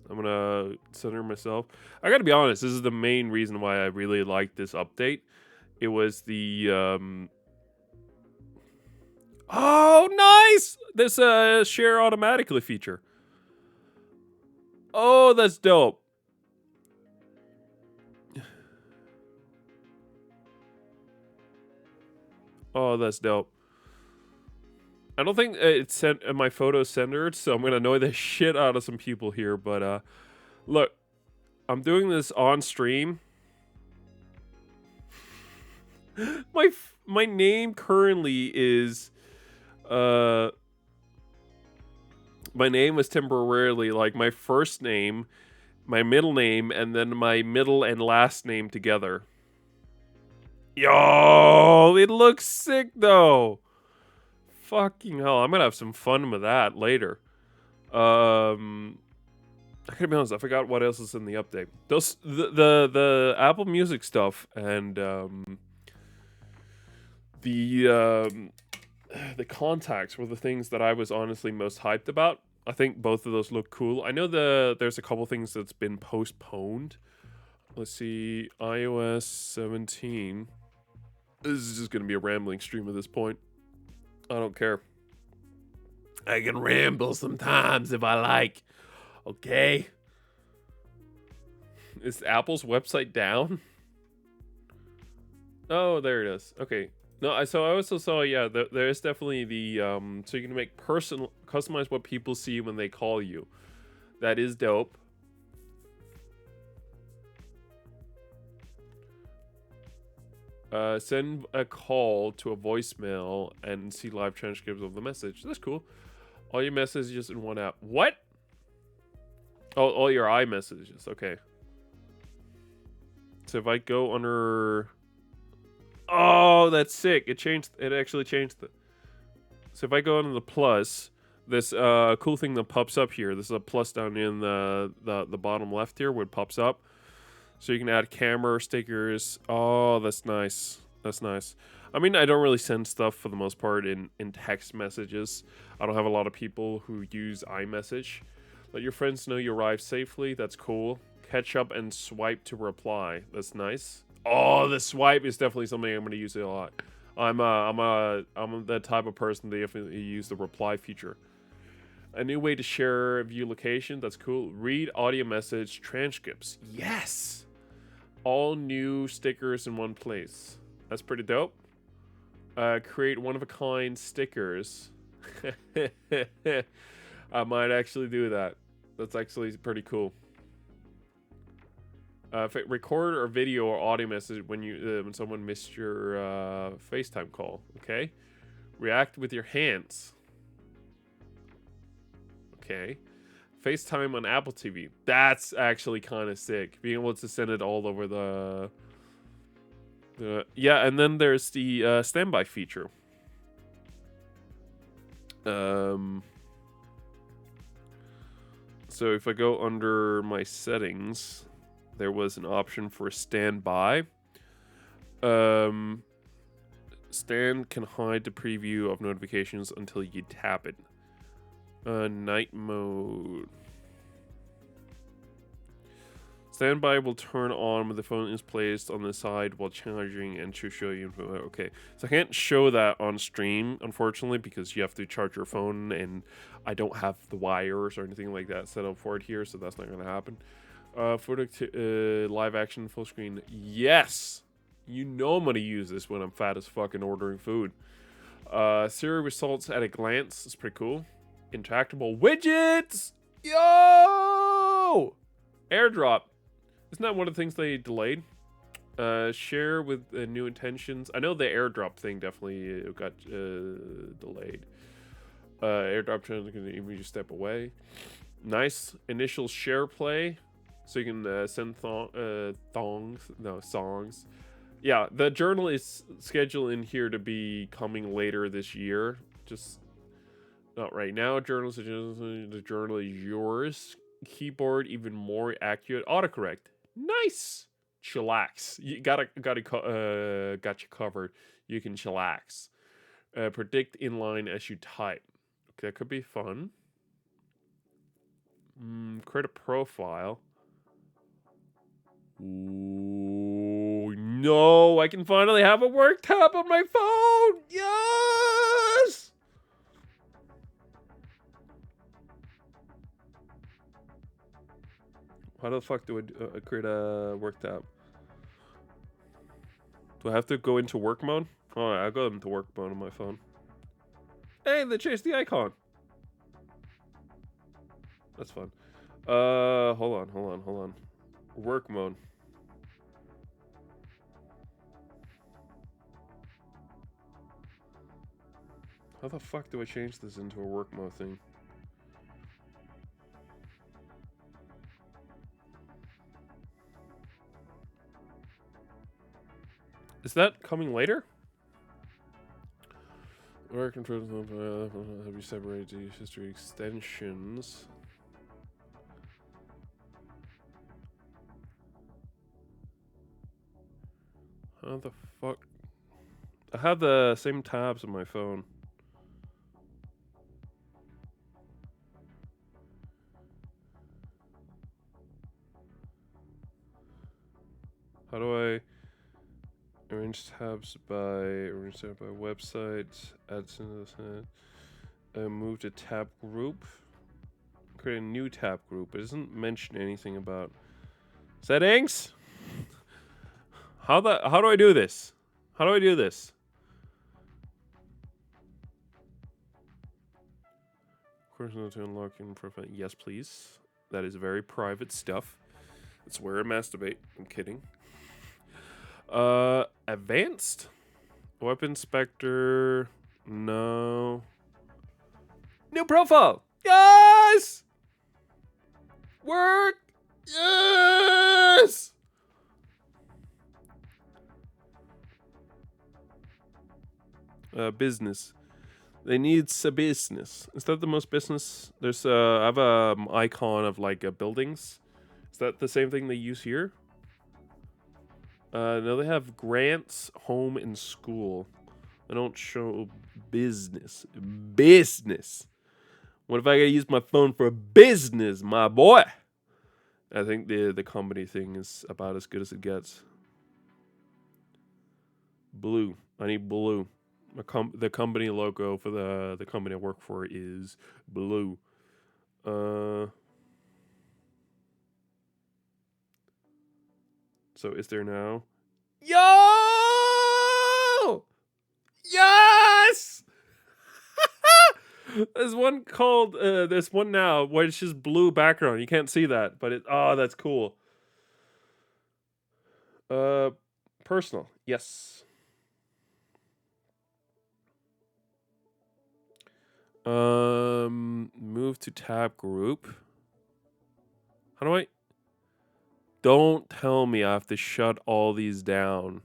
I'm gonna center myself. I gotta be honest, this is the main reason why I really like this update. It was the oh, nice! This share automatically feature. Oh, that's dope. Oh, that's dope. I don't think it's sent my photos centered, so I'm gonna annoy the shit out of some people here. But look, I'm doing this on stream. My name currently is my name is temporarily like my first name, my middle name, and then my middle and last name together. Yo, it looks sick though. Fucking hell, I'm gonna have some fun with that later. I gotta be honest, I forgot what else is in the update. The Apple Music stuff and the contacts were the things that I was honestly most hyped about. I think both of those look cool. I know there's a couple things that's been postponed. Let's see, iOS 17. This is just gonna be a rambling stream at this point. I don't care. I can ramble sometimes if I like. Okay. Is Apple's website down? Oh, there it is. Okay. No, I also saw, yeah, there is definitely the so you can make customize what people see when they call you. That is dope. Send a call to a voicemail and see live transcripts of the message. That's cool. All your messages in one app. What? Oh, all your iMessages. Okay. So if I go under... Oh, that's sick. It actually changed it. So if I go under the plus, this cool thing that pops up here. This is a plus down in the bottom left here where it pops up. So you can add camera stickers. Oh, that's nice. That's nice. I mean, I don't really send stuff for the most part in text messages. I don't have a lot of people who use iMessage. Let your friends know you arrived safely. That's cool. Catch up and swipe to reply. That's nice. Oh, the swipe is definitely something I'm going to use a lot. I'm the type of person that definitely use the reply feature. A new way to share view location. That's cool. Read audio message transcripts. Yes. All new stickers in one place. That's pretty dope. Create one-of-a-kind stickers. I might actually do that. That's actually pretty cool. Record or video or audio message when someone missed your FaceTime call. Okay. React with your hands. Okay. FaceTime on Apple TV. That's actually kind of sick. Being able to send it all over the yeah, and then there's the standby feature. So if I go under my settings, there was an option for standby. Stand can hide the preview of notifications until you tap it. Night mode. Standby will turn on when the phone is placed on the side while charging and to show you. Okay, so I can't show that on stream, unfortunately, because you have to charge your phone, and I don't have the wires or anything like that set up for it here, so that's not going to happen. Live action full screen. Yes! You know I'm going to use this when I'm fat as fuck and ordering food. Siri results at a glance. It's pretty cool. Interactable widgets! Yo! Airdrop. Isn't that one of the things they delayed? Share with new intentions. I know the airdrop thing definitely got delayed. Airdrop can even just step away. Nice. Initial share play. so you can send songs. Yeah, the journal is scheduled in here to be coming later this year. Just not right now. The journal is yours. Keyboard even more accurate. Autocorrect. Nice. Chillax. You got you covered. You can chillax. Predict inline as you type. Okay, that could be fun. Create a profile. Ooh, no, I can finally have a work tab on my phone. Yes. How the fuck do I create a work tab? Do I have to go into work mode? Oh, I'll go into work mode on my phone. Hey, they changed the icon. That's fun. Hold on. Work mode. How the fuck do I change this into a work mode thing? Is that coming later? Work controls have you separated the history extensions. How the fuck? I have the same tabs on my phone. How do I arrange tabs by website? Add to this. Move to tab group. Create a new tab group. It doesn't mention anything about settings. How do I do this? How do I do this? Of course, not to unlock in profile. Yes, please. That is very private stuff. That's where I masturbate. I'm kidding. Advanced? Weapon inspector. No. New profile. Yes! Work! Yes! Business. They need a business. Is that the most business? There's I have a icon of like buildings. Is that the same thing they use here? No, they have grants, home, and school. They don't show business. Business. What if I gotta use my phone for business, my boy? I think the company thing is about as good as it gets. Blue. I need blue. The company logo for the company I work for is blue. So is there now? Yo! Yes! There's one called there's one now where it's just blue background. You can't see that, but that's cool. Personal. Yes. Move to tab group. How do I? Don't tell me I have to shut all these down.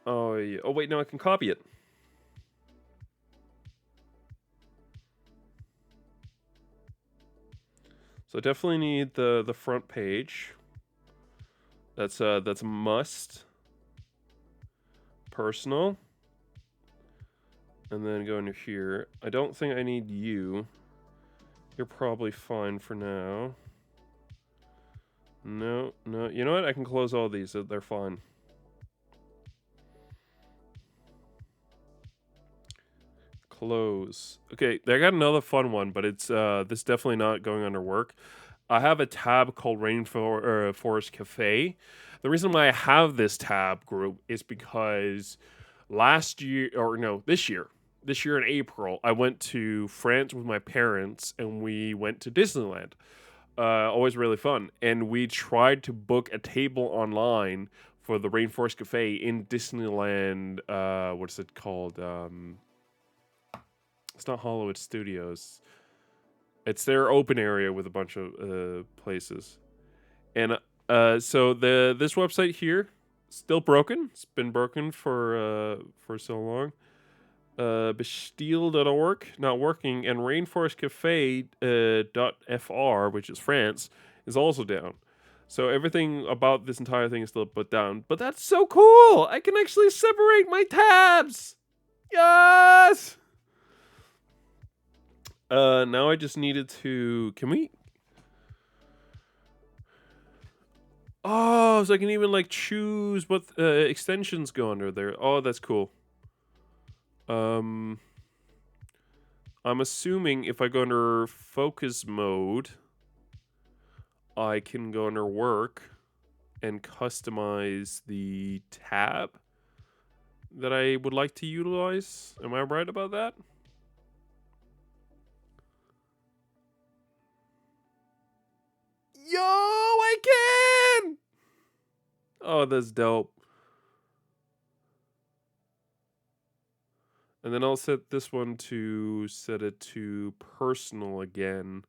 Oh yeah. Oh wait, no, I can copy it. So I definitely need the front page. That's a must. Personal. And then go into here. I don't think I need you. You're probably fine for now. No. You know what? I can close all these. They're fine. Close. Okay, I got another fun one, but it's this definitely not going under work. I have a tab called Rainforest Cafe. The reason why I have this tab group is because this year in April, I went to France with my parents and we went to Disneyland. Always really fun. And we tried to book a table online for the Rainforest Cafe in Disneyland. What's it called? It's not Hollywood Studios. It's their open area with a bunch of places. And so this website here, still broken. It's been broken for so long. Bastille.org, not working, and rainforestcafe.fr, which is France, is also down. So everything about this entire thing is still put down. But that's so cool! I can actually separate my tabs! Yes! Now I just needed to... Can we... Oh, so I can even, like, choose what extensions go under there. Oh, that's cool. I'm assuming if I go under focus mode, I can go under work and customize the tab that I would like to utilize. Am I right about that? Yo, I can! Oh, that's dope. And then I'll set this one to set it to personal again,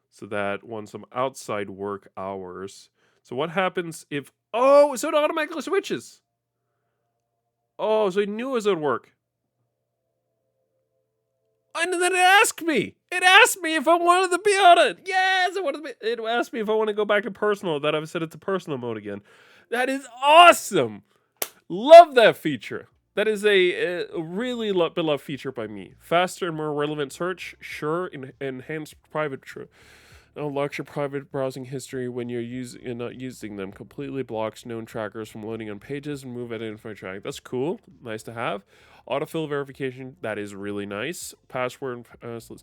so that once I'm outside work hours. So what happens if... Oh, so it automatically switches. Oh, so I knew it was at work. And then it asked me. It asked me if I wanted to be on it. Yes, I wanted to be. It asked me if I want to go back to personal. That I've set it to personal mode again. That is awesome. Love that feature. That is a really beloved feature by me. Faster and more relevant search. Sure, enhanced private. Unlocks your private browsing history when you're not using them. Completely blocks known trackers from loading on pages and move identifier track. That's cool. Nice to have. Autofill verification. That is really nice. Password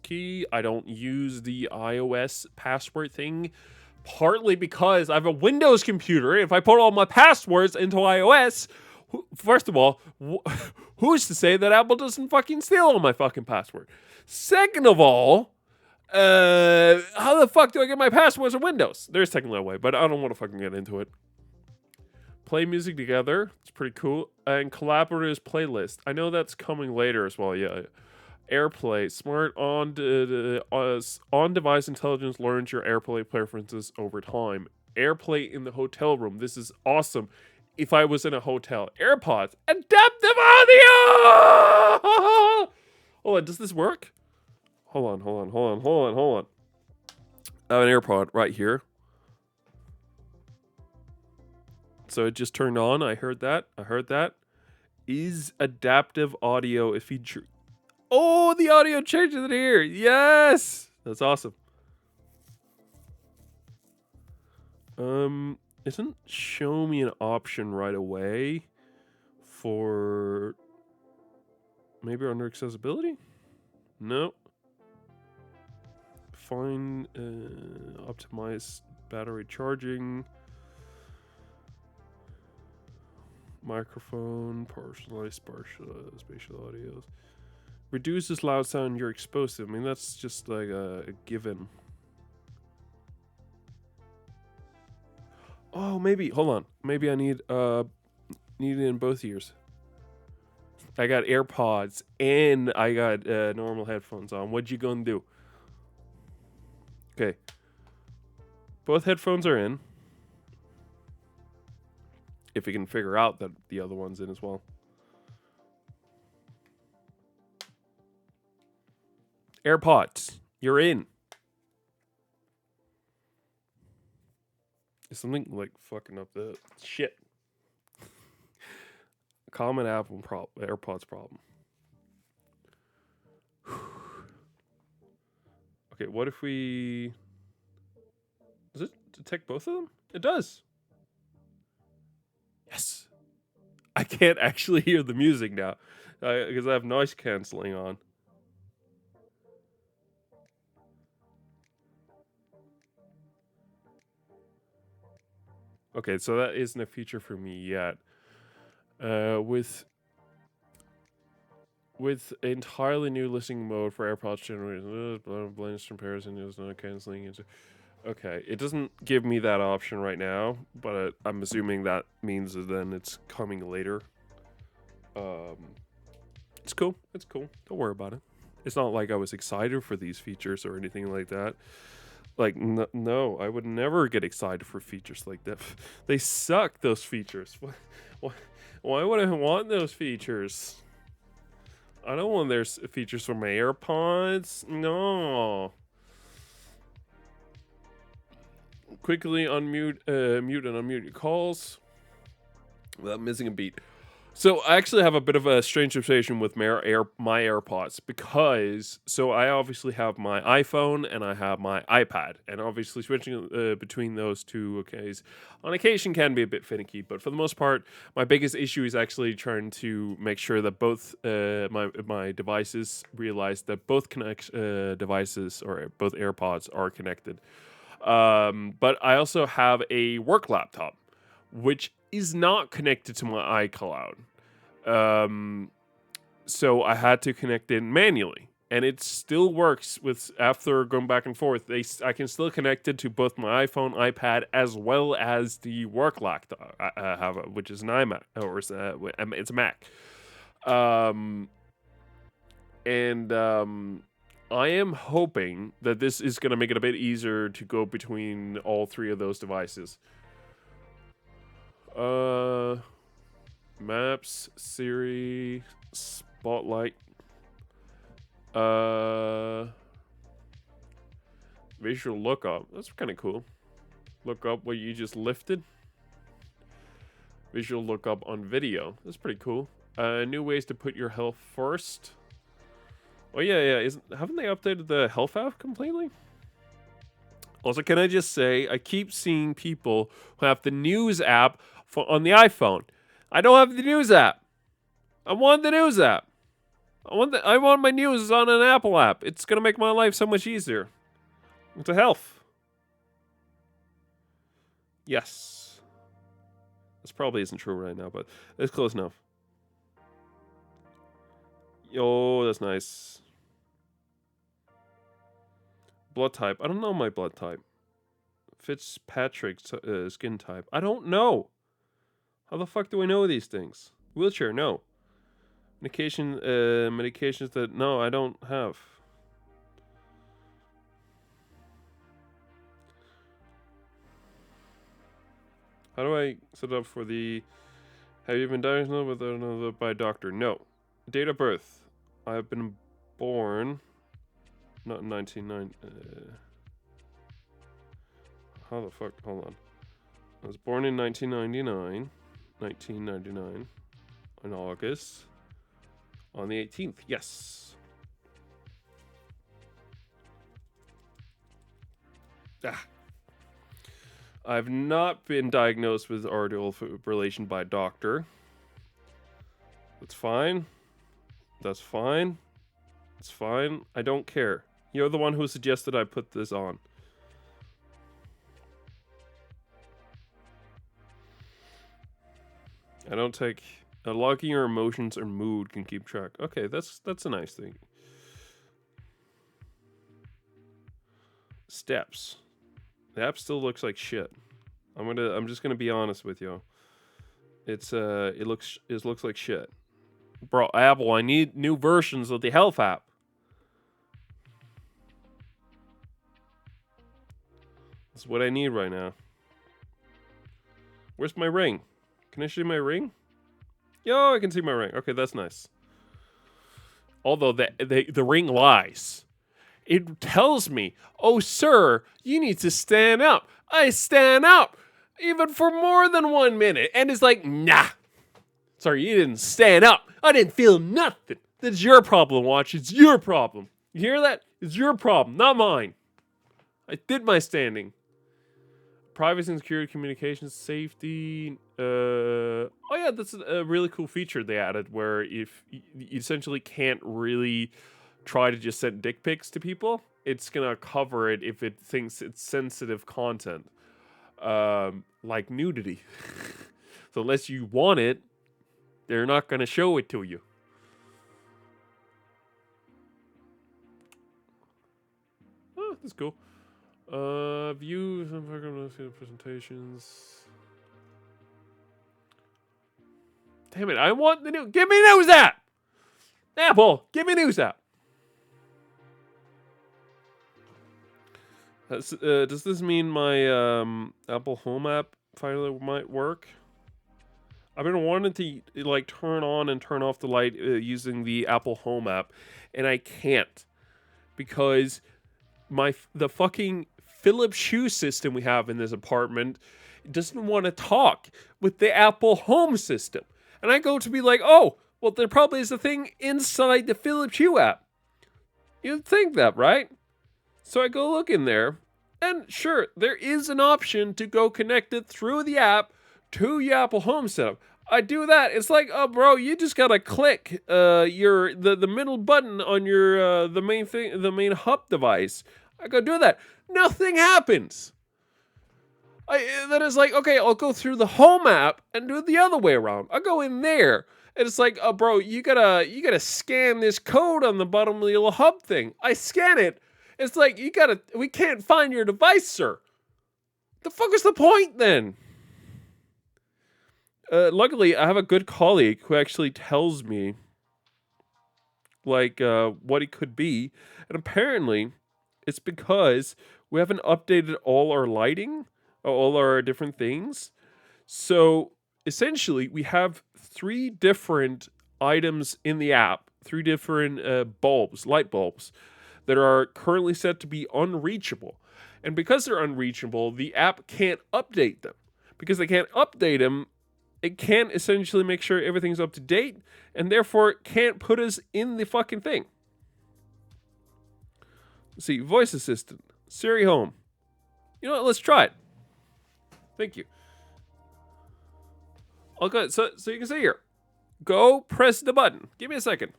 key. I don't use the iOS password thing. Partly because I have a Windows computer. If I put all my passwords into iOS, first of all, who's to say that Apple doesn't fucking steal all my fucking password? Second of all, how the fuck do I get my passwords in Windows? There's technically a way, but I don't want to fucking get into it. Play music together. It's pretty cool. And collaborators playlist. I know that's coming later as well. Yeah. AirPlay. Smart on-device intelligence learns your AirPlay preferences over time. AirPlay in the hotel room. This is awesome. If I was in a hotel. AirPods. Adaptive audio! Hold on. Does this work? Hold on. I have an AirPod right here. So it just turned on. I heard that. Is adaptive audio a feature? Oh, the audio changes it here. Yes! That's awesome. Isn't show me an option right away for maybe under accessibility? No. Find optimize battery charging, microphone, personalized spatial audios, reduces loud sound you're exposed to. I mean, that's just like a given. Oh, maybe hold on. Maybe I need it in both ears. I got AirPods and I got normal headphones on. What you gonna do? Okay. Both headphones are in. If we can figure out that the other one's in as well. AirPods, you're in. Is something like fucking up the shit? Common Apple AirPods problem. Okay, what if we... Does it detect both of them? It does. Yes. I can't actually hear the music now because I have noise canceling on. Okay, so that isn't a feature for me yet. With entirely new listening mode for AirPods generators, blends comparison is not canceling. Okay, it doesn't give me that option right now, but I'm assuming that means that then it's coming later. It's cool. Don't worry about it. It's not like I was excited for these features or anything like that. Like, no, I would never get excited for features like that. They suck, those features. Why would I want those features? I don't want their features for my AirPods. No. Quickly unmute, mute and unmute your calls without missing a beat. So I actually have a bit of a strange obsession with my AirPods because I obviously have my iPhone and I have my iPad, and obviously switching between those two on occasion can be a bit finicky. But for the most part, my biggest issue is actually trying to make sure that both my devices realize that both devices or both AirPods are connected. But I also have a work laptop, which is not connected to my iCloud. So I had to connect it manually, and it still works with after going back and forth. I can still connect it to both my iPhone, iPad, as well as the work laptop I have, which is an iMac or it's a Mac. I am hoping that this is going to make it a bit easier to go between all three of those devices. Maps, Siri, Spotlight. Visual lookup. That's kind of cool. Look up what you just lifted. Visual lookup on video. That's pretty cool. New ways to put your health first. Oh yeah. Haven't they updated the health app completely? Also, can I just say, I keep seeing people who have the news app on the iPhone. I don't have the news app. I want the news app. I want my news on an Apple app. It's gonna make my life so much easier. What the health? Yes. This probably isn't true right now, but it's close enough. Yo, that's nice. Blood type. I don't know my blood type. Fitzpatrick's skin type. I don't know. How the fuck do I know these things? Wheelchair, no. Medications that, no, I don't have. How do I set up for the... Have you been diagnosed with another by a doctor? No. Date of birth. I have been born... Not in 1990... how the fuck? Hold on. I was born in 1999. 1999. In August. On the 18th. Yes. I've not been diagnosed with atrial fibrillation by a doctor. That's fine. That's fine. It's fine. I don't care. You're the one who suggested I put this on. I don't take... Logging your emotions or mood can keep track. Okay, that's a nice thing. Steps. The app still looks like shit. I'm just gonna be honest with you. It looks like shit. Bro, Apple, I need new versions of the health app. That's what I need right now. Where's my ring? Can I see my ring? Yo, I can see my ring. Okay, that's nice. Although the ring lies. It tells me, oh, sir, you need to stand up. I stand up, even for more than 1 minute. And it's like, nah. Sorry, you didn't stand up. I didn't feel nothing. That's your problem, Watch. It's your problem. You hear that? It's your problem, not mine. I did my standing. Privacy and security, communications, safety. Oh yeah, that's a really cool feature they added where if you essentially can't really try to just send dick pics to people, it's gonna cover it if it thinks it's sensitive content, like nudity. So unless you want it, they're not gonna show it to you. Oh, that's cool. Views and presentations. Damn it, I want the new. Give me news app! Apple, give me news app. Does this mean my Apple Home app finally might work? I've been wanting to like turn on and turn off the light using the Apple Home app, and I can't because the fucking Philips Hue system we have in this apartment doesn't want to talk with the Apple Home system. And I go to be like, oh, well, there probably is a thing inside the Philips Hue app. You'd think that, right? So I go look in there, and sure, there is an option to go connect it through the app to your Apple Home setup. I do that. It's like, oh, bro, you just gotta click the middle button on your the main hub device. I go do that. Nothing happens. Then it's like, okay, I'll go through the home app and do it the other way around. I'll go in there. And it's like, oh, bro, you gotta scan this code on the bottom of the little hub thing. I scan it. It's like, we can't find your device, sir. The fuck is the point then? Luckily, I have a good colleague who actually tells me, like, what it could be. And apparently, it's because we haven't updated all our lighting, all our different things. So essentially, we have 3 different items in the app, 3 different light bulbs, that are currently set to be unreachable. And because they're unreachable, the app can't update them. Because they can't update them, it can't essentially make sure everything's up to date, and therefore it can't put us in the fucking thing. Let's see, voice assistant, Siri Home. You know what? Let's try it. Thank you. Okay, so you can see here. Go press the button. Give me a second.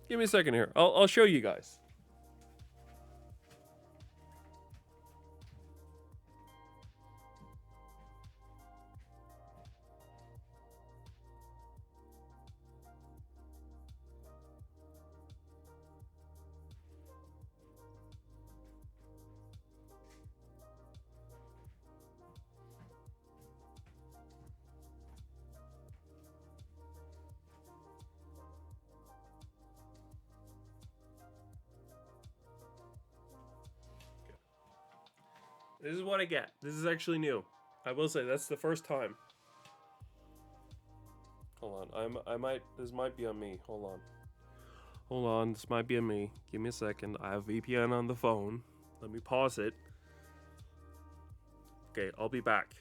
Give me a second here. I'll show you guys. This is what I get. This is actually new. I will say that's the first time. Hold on. This might be on me. Hold on. This might be on me. Give me a second. I have VPN on the phone. Let me pause it. Okay, I'll be back.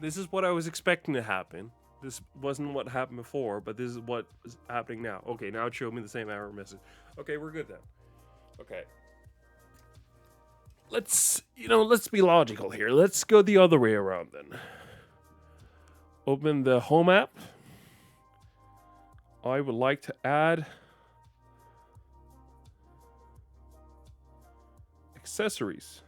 This is what I was expecting to happen. This wasn't what happened before, but this is what is happening now. Okay, now it showed me the same error message. Okay, we're good then. Okay. Let's be logical here. Let's go the other way around then. Open the home app. I would like to add accessories.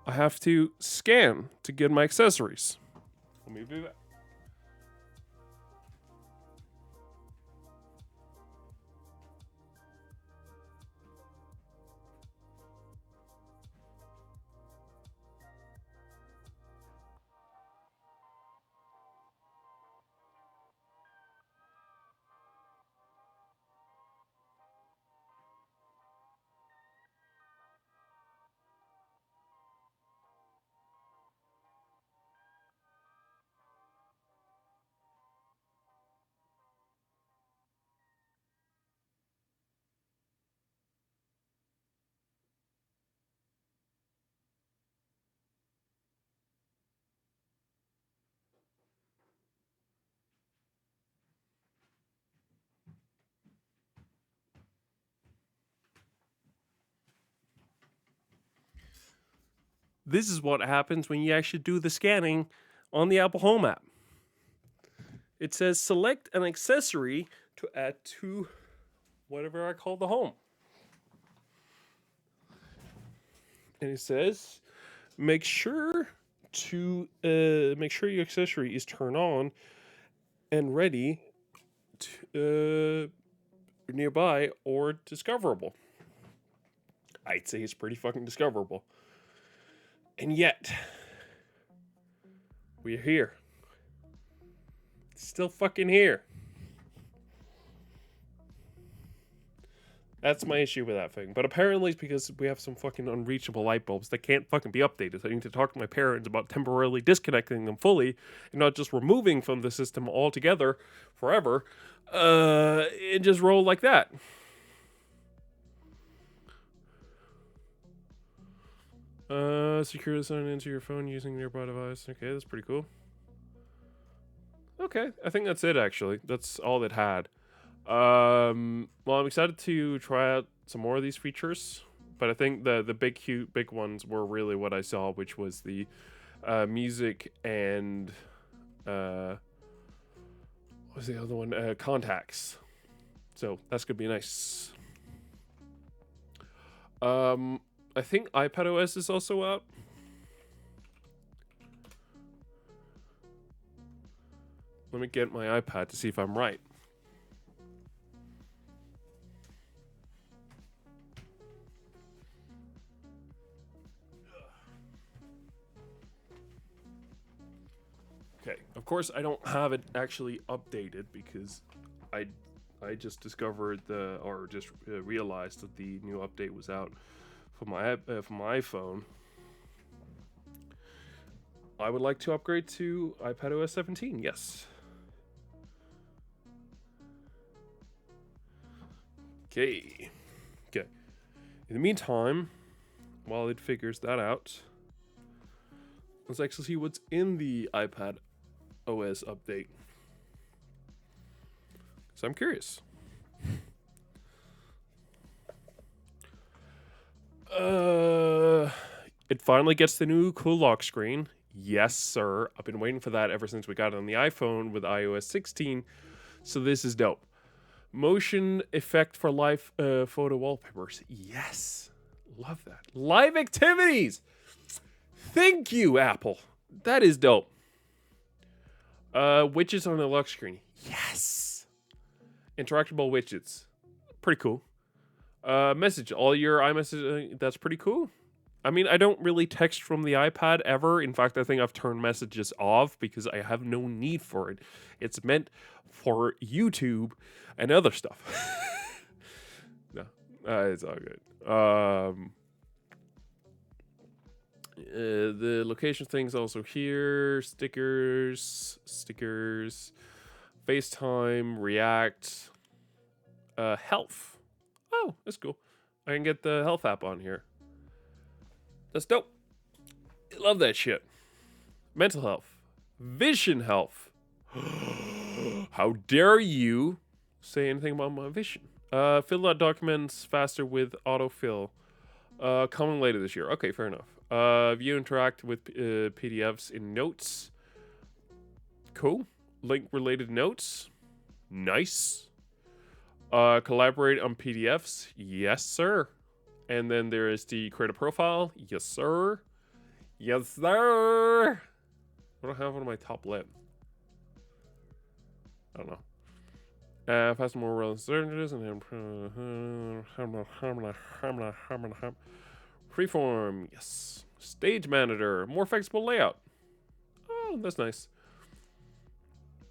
I have to scan to get my accessories. Let me do that. This is what happens when you actually do the scanning on the Apple Home app. It says select an accessory to add to whatever I call the home. And it says make sure to make sure your accessory is turned on and ready to, nearby or discoverable. I'd say it's pretty fucking discoverable. And yet, we're here. Still fucking here. That's my issue with that thing. But apparently it's because we have some fucking unreachable light bulbs that can't fucking be updated. So I need to talk to my parents about temporarily disconnecting them fully and not just removing from the system altogether forever. And just roll like that. Secure the sign into your phone using nearby device. Okay, that's pretty cool. Okay, I think that's it actually. That's all it had. Well, I'm excited to try out some more of these features, but I think the big ones were really what I saw, which was the music and what was the other one? Contacts. So that's gonna be nice. I think iPadOS is also out. Let me get my iPad to see if I'm right. Okay, of course I don't have it actually updated because I just discovered realized that the new update was out for my iPhone. I would like to upgrade to iPadOS 17. Yes. Okay. Okay. In the meantime, while it figures that out, let's actually see what's in the iPad OS update. So I'm curious. It finally gets the new cool lock screen. Yes, sir. I've been waiting for that ever since we got it on the iPhone with iOS 16. So this is dope. Motion effect for live photo wallpapers. Yes. Love that. Live activities. Thank you, Apple. That is dope. Widgets on the lock screen. Yes. Interactable widgets. Pretty cool. Message. All your iMessage. That's pretty cool. I mean, I don't really text from the iPad ever. In fact, I think I've turned messages off because I have no need for it. It's meant for YouTube and other stuff. No, it's all good. The location thing's also here. Stickers, FaceTime, React, health. Oh, that's cool. I can get the health app on here. That's dope. I love that shit. Mental health. Vision health. How dare you say anything about my vision? Fill out documents faster with autofill. Coming later this year. Okay, fair enough. View interact with PDFs in notes. Cool. Link related notes. Nice. Collaborate on PDFs. Yes, sir. And then there is the create a profile. Yes, sir. Yes, sir. What do I have on my top lip? I don't know. Faster, more relevant searches and freeform. Yes. Stage manager. More flexible layout. Oh, that's nice.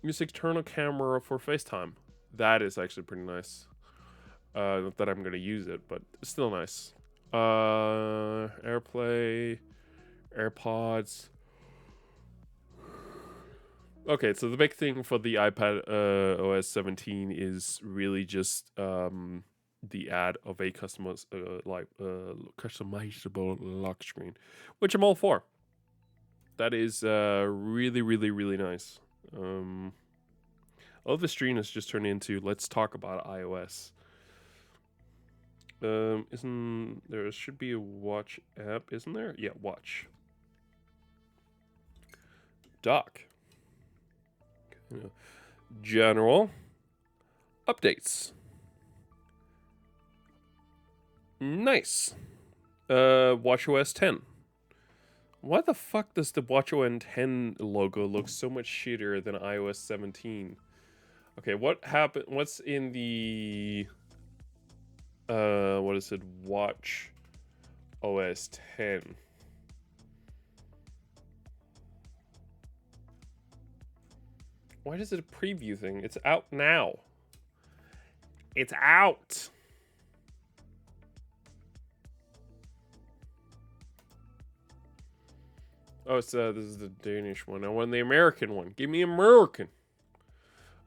Use external camera for FaceTime. That is actually pretty nice. Not that I'm gonna use it, but it's still nice. AirPlay, AirPods. Okay, so the big thing for the iPad OS 17 is really just the add of a customizable lock screen, which I'm all for. That is really, really, really nice. All the stream has just turned into let's talk about iOS. Isn't there should be a watch app, isn't there? Yeah, watch. Dock. Okay. General updates. Nice. WatchOS 10. Why the fuck does the WatchOS 10 logo look so much shittier than iOS 17? Okay, what happened? What's in the what is it? Watch OS 10. Why does it a preview thing? It's out now. It's out. Oh, it's this is the Danish one. I want the American one. Give me American.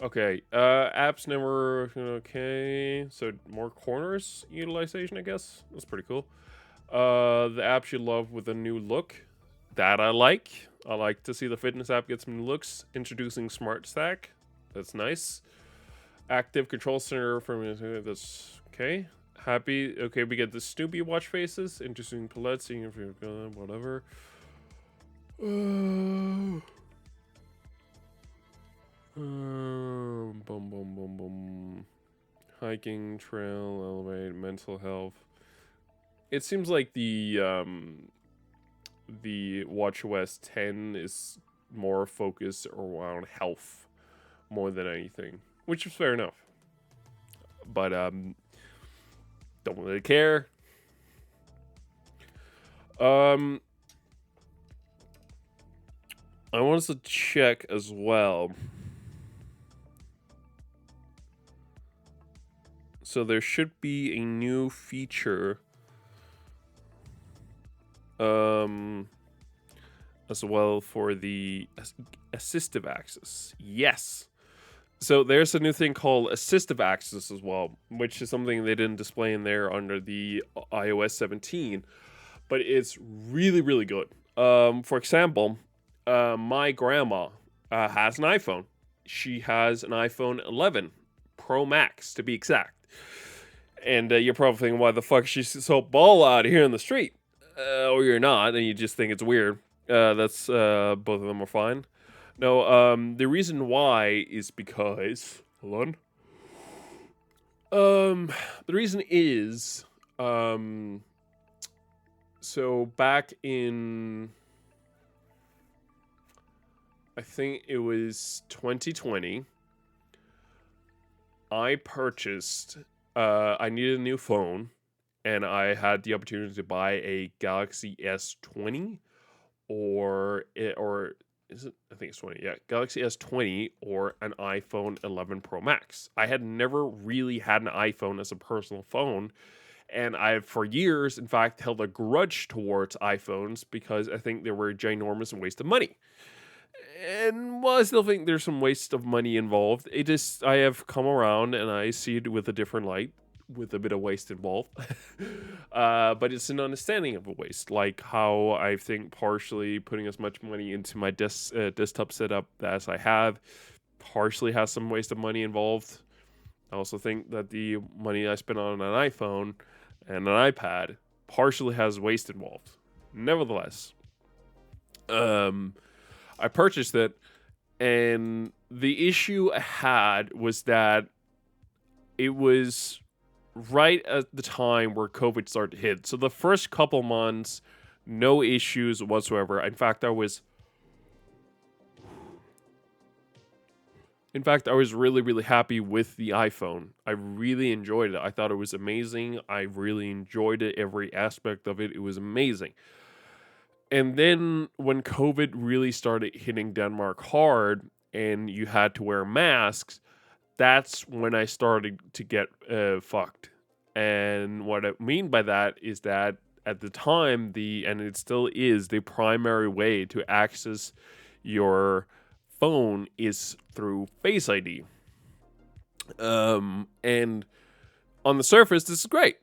Okay. Apps never okay. So more corners utilization, I guess. That's pretty cool. The apps you love with a new look. That I like. I like to see the fitness app get some new looks. Introducing Smart Stack. That's nice. Active control center from that's okay. Happy. Okay, we get the Snoopy watch faces. Interesting palette. Seeing if you're gonna whatever. Boom, boom, boom, boom. Hiking, trail, elevate, mental health. It seems like the WatchOS 10 is more focused around health more than anything, which is fair enough. But don't really care. I wanted to check as well. So there should be a new feature as well for the assistive access. Yes. So there's a new thing called assistive access as well, which is something they didn't display in there under the iOS 17, but it's really, really good. For example, my grandma has an iPhone. She has an iPhone 11 Pro Max, to be exact. And you're probably thinking, why the fuck is she so ball out here in the street? Or you're not, and you just think it's weird. That's both of them are fine. No, the reason why is because hold on. The reason is so back in I think it was 2020, I purchased I needed a new phone, and I had the opportunity to buy a Galaxy S20 or is it? I think it's 20. Yeah, Galaxy S20 or an iPhone 11 Pro Max. I had never really had an iPhone as a personal phone, and I've for years, in fact, held a grudge towards iPhones because I think they were a ginormous waste of money. And while I still think there's some waste of money involved, I have come around and I see it with a different light, with a bit of waste involved. But it's an understanding of a waste, like how I think partially putting as much money into my desktop setup as I have partially has some waste of money involved. I also think that the money I spend on an iPhone and an iPad partially has waste involved. Nevertheless, I purchased it, and the issue I had was that it was right at the time where COVID started to hit. So the first couple months, no issues whatsoever. In fact, I was really, really happy with the iPhone. I really enjoyed it. I thought it was amazing. I really enjoyed it, every aspect of it. It was amazing. And then when COVID really started hitting Denmark hard and you had to wear masks, that's when I started to get fucked. And what I mean by that is that at the time, and it still is, the primary way to access your phone is through Face ID. And on the surface, this is great.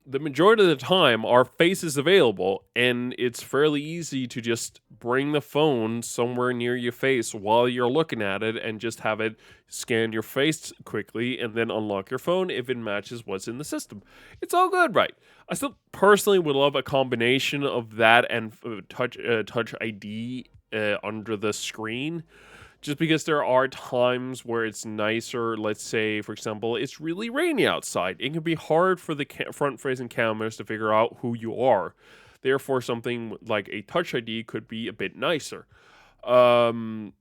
The majority of the time, our face is available, and it's fairly easy to just bring the phone somewhere near your face while you're looking at it and just have it scan your face quickly and then unlock your phone if it matches what's in the system. It's all good, right? I still personally would love a combination of that and touch ID under the screen. Just because there are times where it's nicer, let's say, for example, it's really rainy outside. It can be hard for the front-facing cameras to figure out who you are. Therefore, something like a Touch ID could be a bit nicer. Um,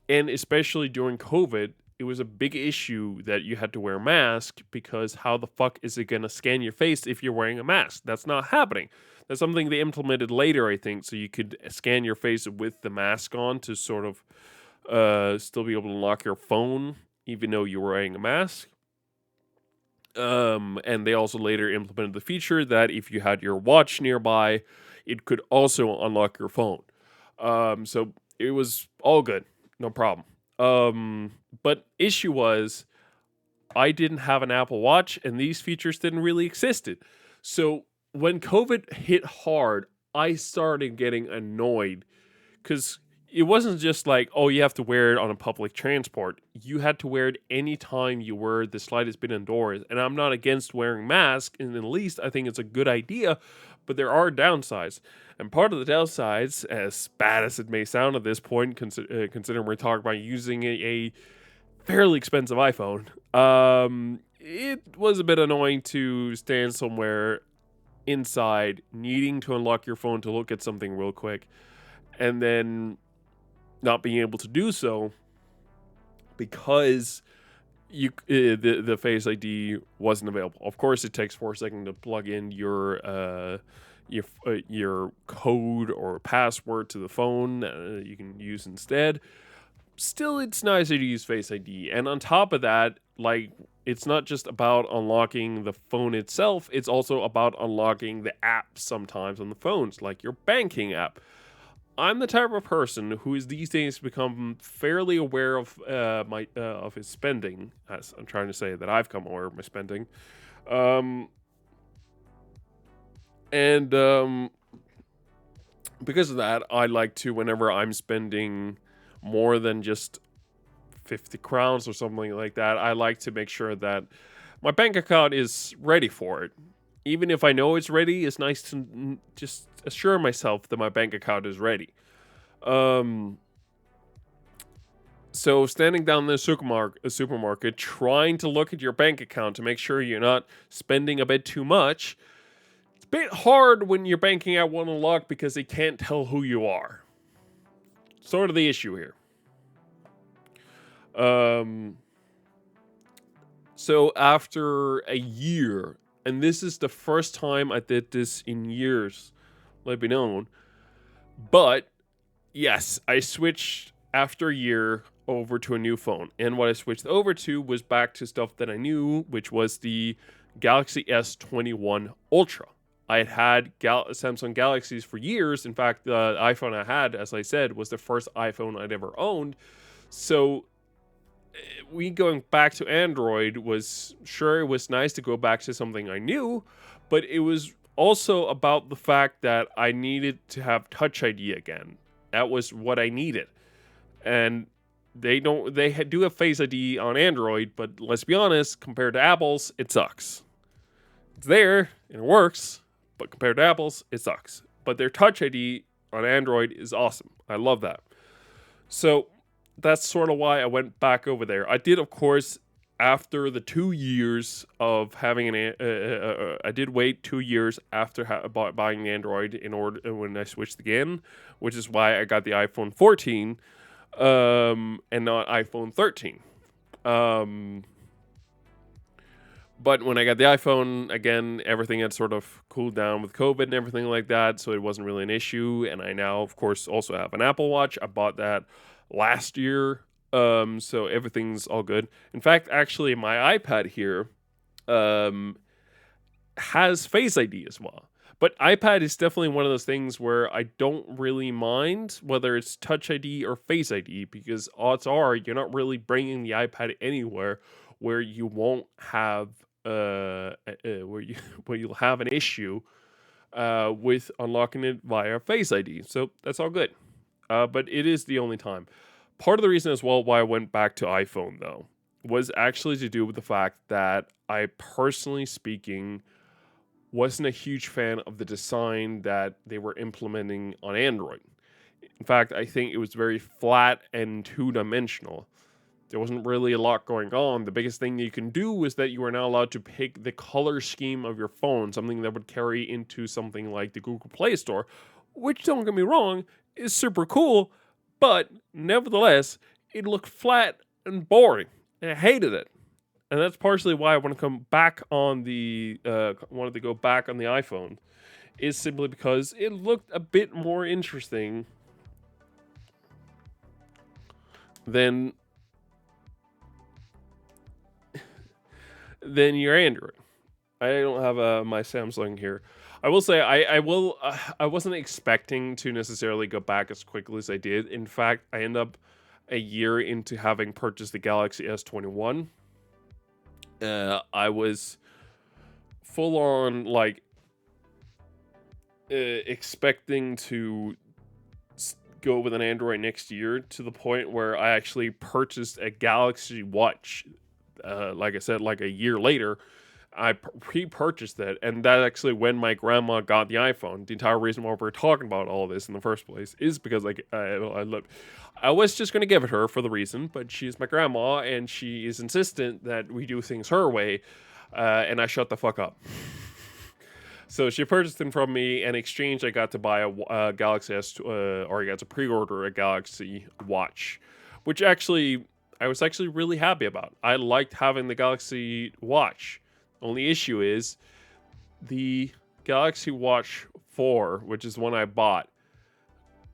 and especially during COVID, it was a big issue that you had to wear a mask because how the fuck is it going to scan your face if you're wearing a mask? That's not happening. That's something they implemented later, I think, so you could scan your face with the mask on to sort of still be able to unlock your phone even though you're wearing a mask. And they also later implemented the feature that if you had your watch nearby, it could also unlock your phone. So it was all good, no problem. But issue was I didn't have an Apple Watch, and these features didn't really existed. So when COVID hit hard, I started getting annoyed because it wasn't just like, oh, you have to wear it on a public transport. You had to wear it anytime you were the slightest bit indoors. And I'm not against wearing masks, and at least I think it's a good idea, but there are downsides. And part of the downsides, as bad as it may sound at this point, considering we're talking about using a fairly expensive iPhone, it was a bit annoying to stand somewhere inside, needing to unlock your phone to look at something real quick, and then not being able to do so because the Face ID wasn't available. Of course, it takes 4 seconds to plug in your code or password to the phone you can use instead. Still, it's nicer to use Face ID. And on top of that, like, it's not just about unlocking the phone itself, it's also about unlocking the apps sometimes on the phones, like your banking app. I'm the type of person who is these days become fairly aware of of his spending. As I'm trying to say that I've come aware of my spending, and because of that, I like to, whenever I'm spending more than just 50 crowns or something like that, I like to make sure that my bank account is ready for it. Even if I know it's ready, it's nice to just assure myself that my bank account is ready. So standing down in the supermarket, trying to look at your bank account to make sure you're not spending a bit too much, it's a bit hard when your banking app won't unlock because they can't tell who you are. Sort of the issue here. So after a year, and this is the first time I did this in years, let me known, but yes, I switched after a year over to a new phone. And what I switched over to was back to stuff that I knew, which was the Galaxy S21 Ultra. I had Samsung Galaxies for years. In fact, the iPhone I had, as I said, was the first iPhone I'd ever owned. So we going back to Android was, sure, it was nice to go back to something I knew, but it was also about the fact that I needed to have Touch ID again. That was what I needed. And they do have Face ID on Android, but let's be honest, compared to Apple's, it sucks. It's there and it works, but compared to Apple's, it sucks. But their Touch ID on Android is awesome. I love that. So that's sort of why I went back over there. I did, of course, after the 2 years of having I did wait 2 years after buying Android in order when I switched again, which is why I got the iPhone 14 and not iPhone 13. But when I got the iPhone, again, everything had sort of cooled down with COVID and everything like that, so it wasn't really an issue. And I now, of course, also have an Apple Watch. I bought that last year, so everything's all good. In fact, actually, my iPad here has Face ID as well. But iPad is definitely one of those things where I don't really mind whether it's Touch ID or Face ID, because odds are you're not really bringing the iPad anywhere where you won't have where you'll have an issue with unlocking it via Face ID. So that's all good. But it is the only time. Part of the reason as well why I went back to iPhone, though, was actually to do with the fact that I, personally speaking, wasn't a huge fan of the design that they were implementing on Android. In fact, I think it was very flat and two-dimensional. there wasn't really a lot going on. The biggest thing you can do is that you are now allowed to pick the color scheme of your phone, something that would carry into something like the Google Play Store, which, don't get me wrong, is super cool, but nevertheless, it looked flat and boring, and I hated it. And that's partially why I want to come back on the wanted to go back on the iPhone, is simply because it looked a bit more interesting than your Android. I don't have my Samsung here. I will say I wasn't expecting to necessarily go back as quickly as I did. In fact, I end up a year into having purchased the Galaxy S21. I was full on like expecting to go with an Android next year, to the point where I actually purchased a Galaxy Watch. Like I said, like a year later, I pre-purchased it, and that actually when my grandma got the iPhone. The entire reason why we're talking about all this in the first place is because I was just going to give it her for the reason, but she's my grandma, and she is insistent that we do things her way, and I shut the fuck up. So she purchased them from me. In exchange, I got to buy a Galaxy or I got to pre-order a Galaxy Watch, which actually I was actually really happy about. I liked having the Galaxy Watch. Only issue is the Galaxy Watch 4, which is one I bought,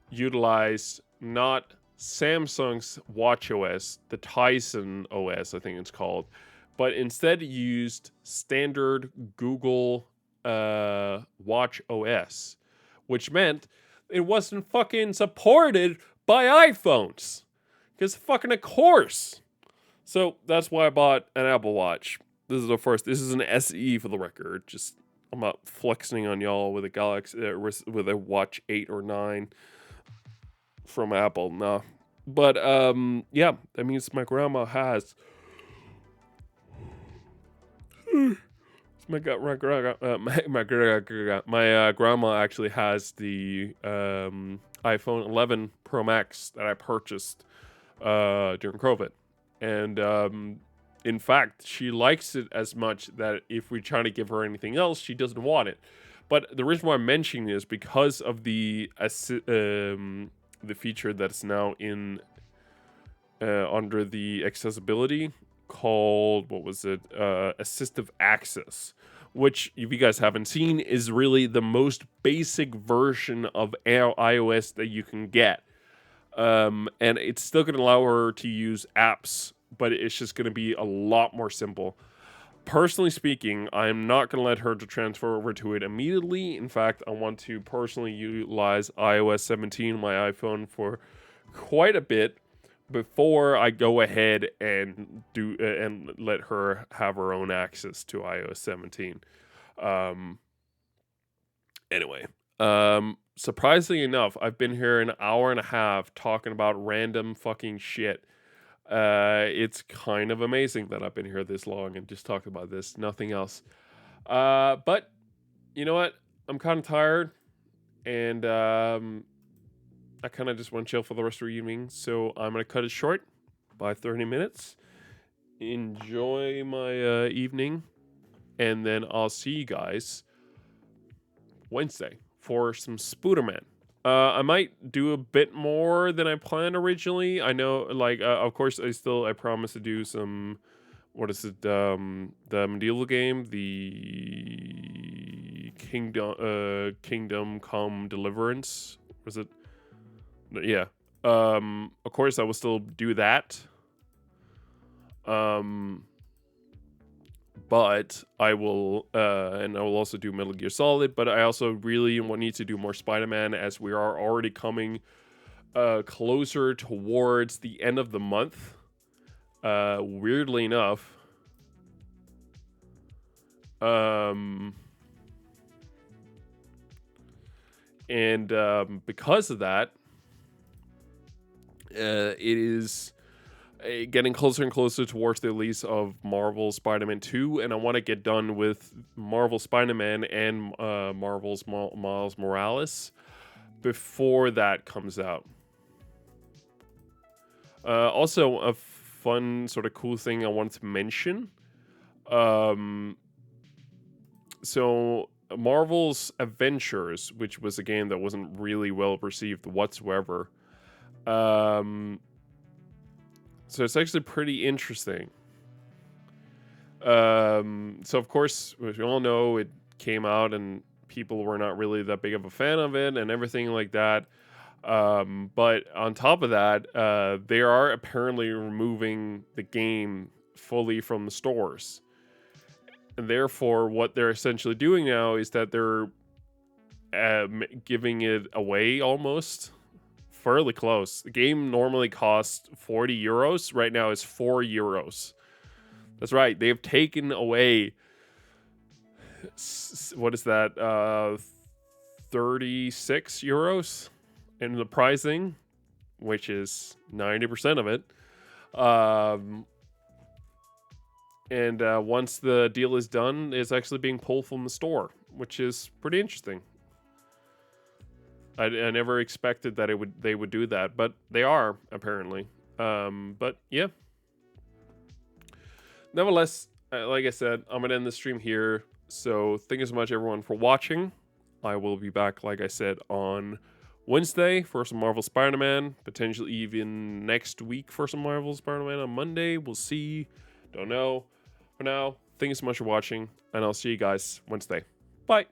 utilized not Samsung's Watch OS, the Tizen OS, I think it's called, but instead used standard Google Watch OS, which meant it wasn't fucking supported by iPhones. Because fucking of course. So that's why I bought an Apple Watch. This is an SE for the record. Just, I'm not flexing on y'all with a Galaxy, with a Watch 8 or 9 from Apple. Nah. But, yeah, that means my grandma has. My grandma actually has the iPhone 11 Pro Max that I purchased during COVID, and in fact, she likes it as much that if we try to give her anything else, she doesn't want it. But the reason why I'm mentioning this is because of the feature that's now in under the accessibility, called, what was it, assistive access, which, if you guys haven't seen, is really the most basic version of iOS that you can get. And it's still going to allow her to use apps, but it's just going to be a lot more simple. Personally speaking, I'm not going to let her to transfer over to it immediately. In fact, I want to personally utilize iOS 17 on my iPhone for quite a bit before I go ahead and do and let her have her own access to iOS 17. Anyway, surprisingly enough, I've been here an hour and a half talking about random fucking shit. It's kind of amazing that I've been here this long and just talking about this, nothing else. But you know what? I'm kind of tired, and I kind of just want to chill for the rest of the evening, so I'm going to cut it short by 30 minutes. Enjoy my evening, and then I'll see you guys Wednesday for some Spooderman. I might do a bit more than I planned originally. I know, like, of course, I promise to do some, what is it, the medieval game, the Kingdom Come Deliverance, was it? Yeah. Of course I will still do that. But I will, and I will also do Metal Gear Solid, but I also really need to do more Spider-Man, as we are already coming closer towards the end of the month. Weirdly enough. And because of that, it is getting closer and closer towards the release of Marvel Spider-Man 2, and I want to get done with Marvel Spider-Man and Marvel's Miles Morales before that comes out. Also, fun, sort of cool thing I wanted to mention. Um, so Marvel's Adventures, which was a game that wasn't really well received whatsoever. So it's actually pretty interesting. So of course, as we all know, it came out and people were not really that big of a fan of it and everything like that. But on top of that, they are apparently removing the game fully from the stores. And therefore, what they're essentially doing now is that they're giving it away almost. Fairly close. The game normally costs 40 euros. Right now it's 4 euros. That's right. They've taken away, what is that? 36 euros in the pricing, which is 90% of it. And once the deal is done, it's actually being pulled from the store, which is pretty interesting. I never expected that they would do that, but they are apparently. But yeah. Nevertheless, like I said, I'm gonna end the stream here. So thank you so much, everyone, for watching. I will be back, like I said, on Wednesday for some Marvel Spider-Man. Potentially even next week for some Marvel Spider-Man on Monday. We'll see. Don't know. For now, thank you so much for watching, and I'll see you guys Wednesday. Bye.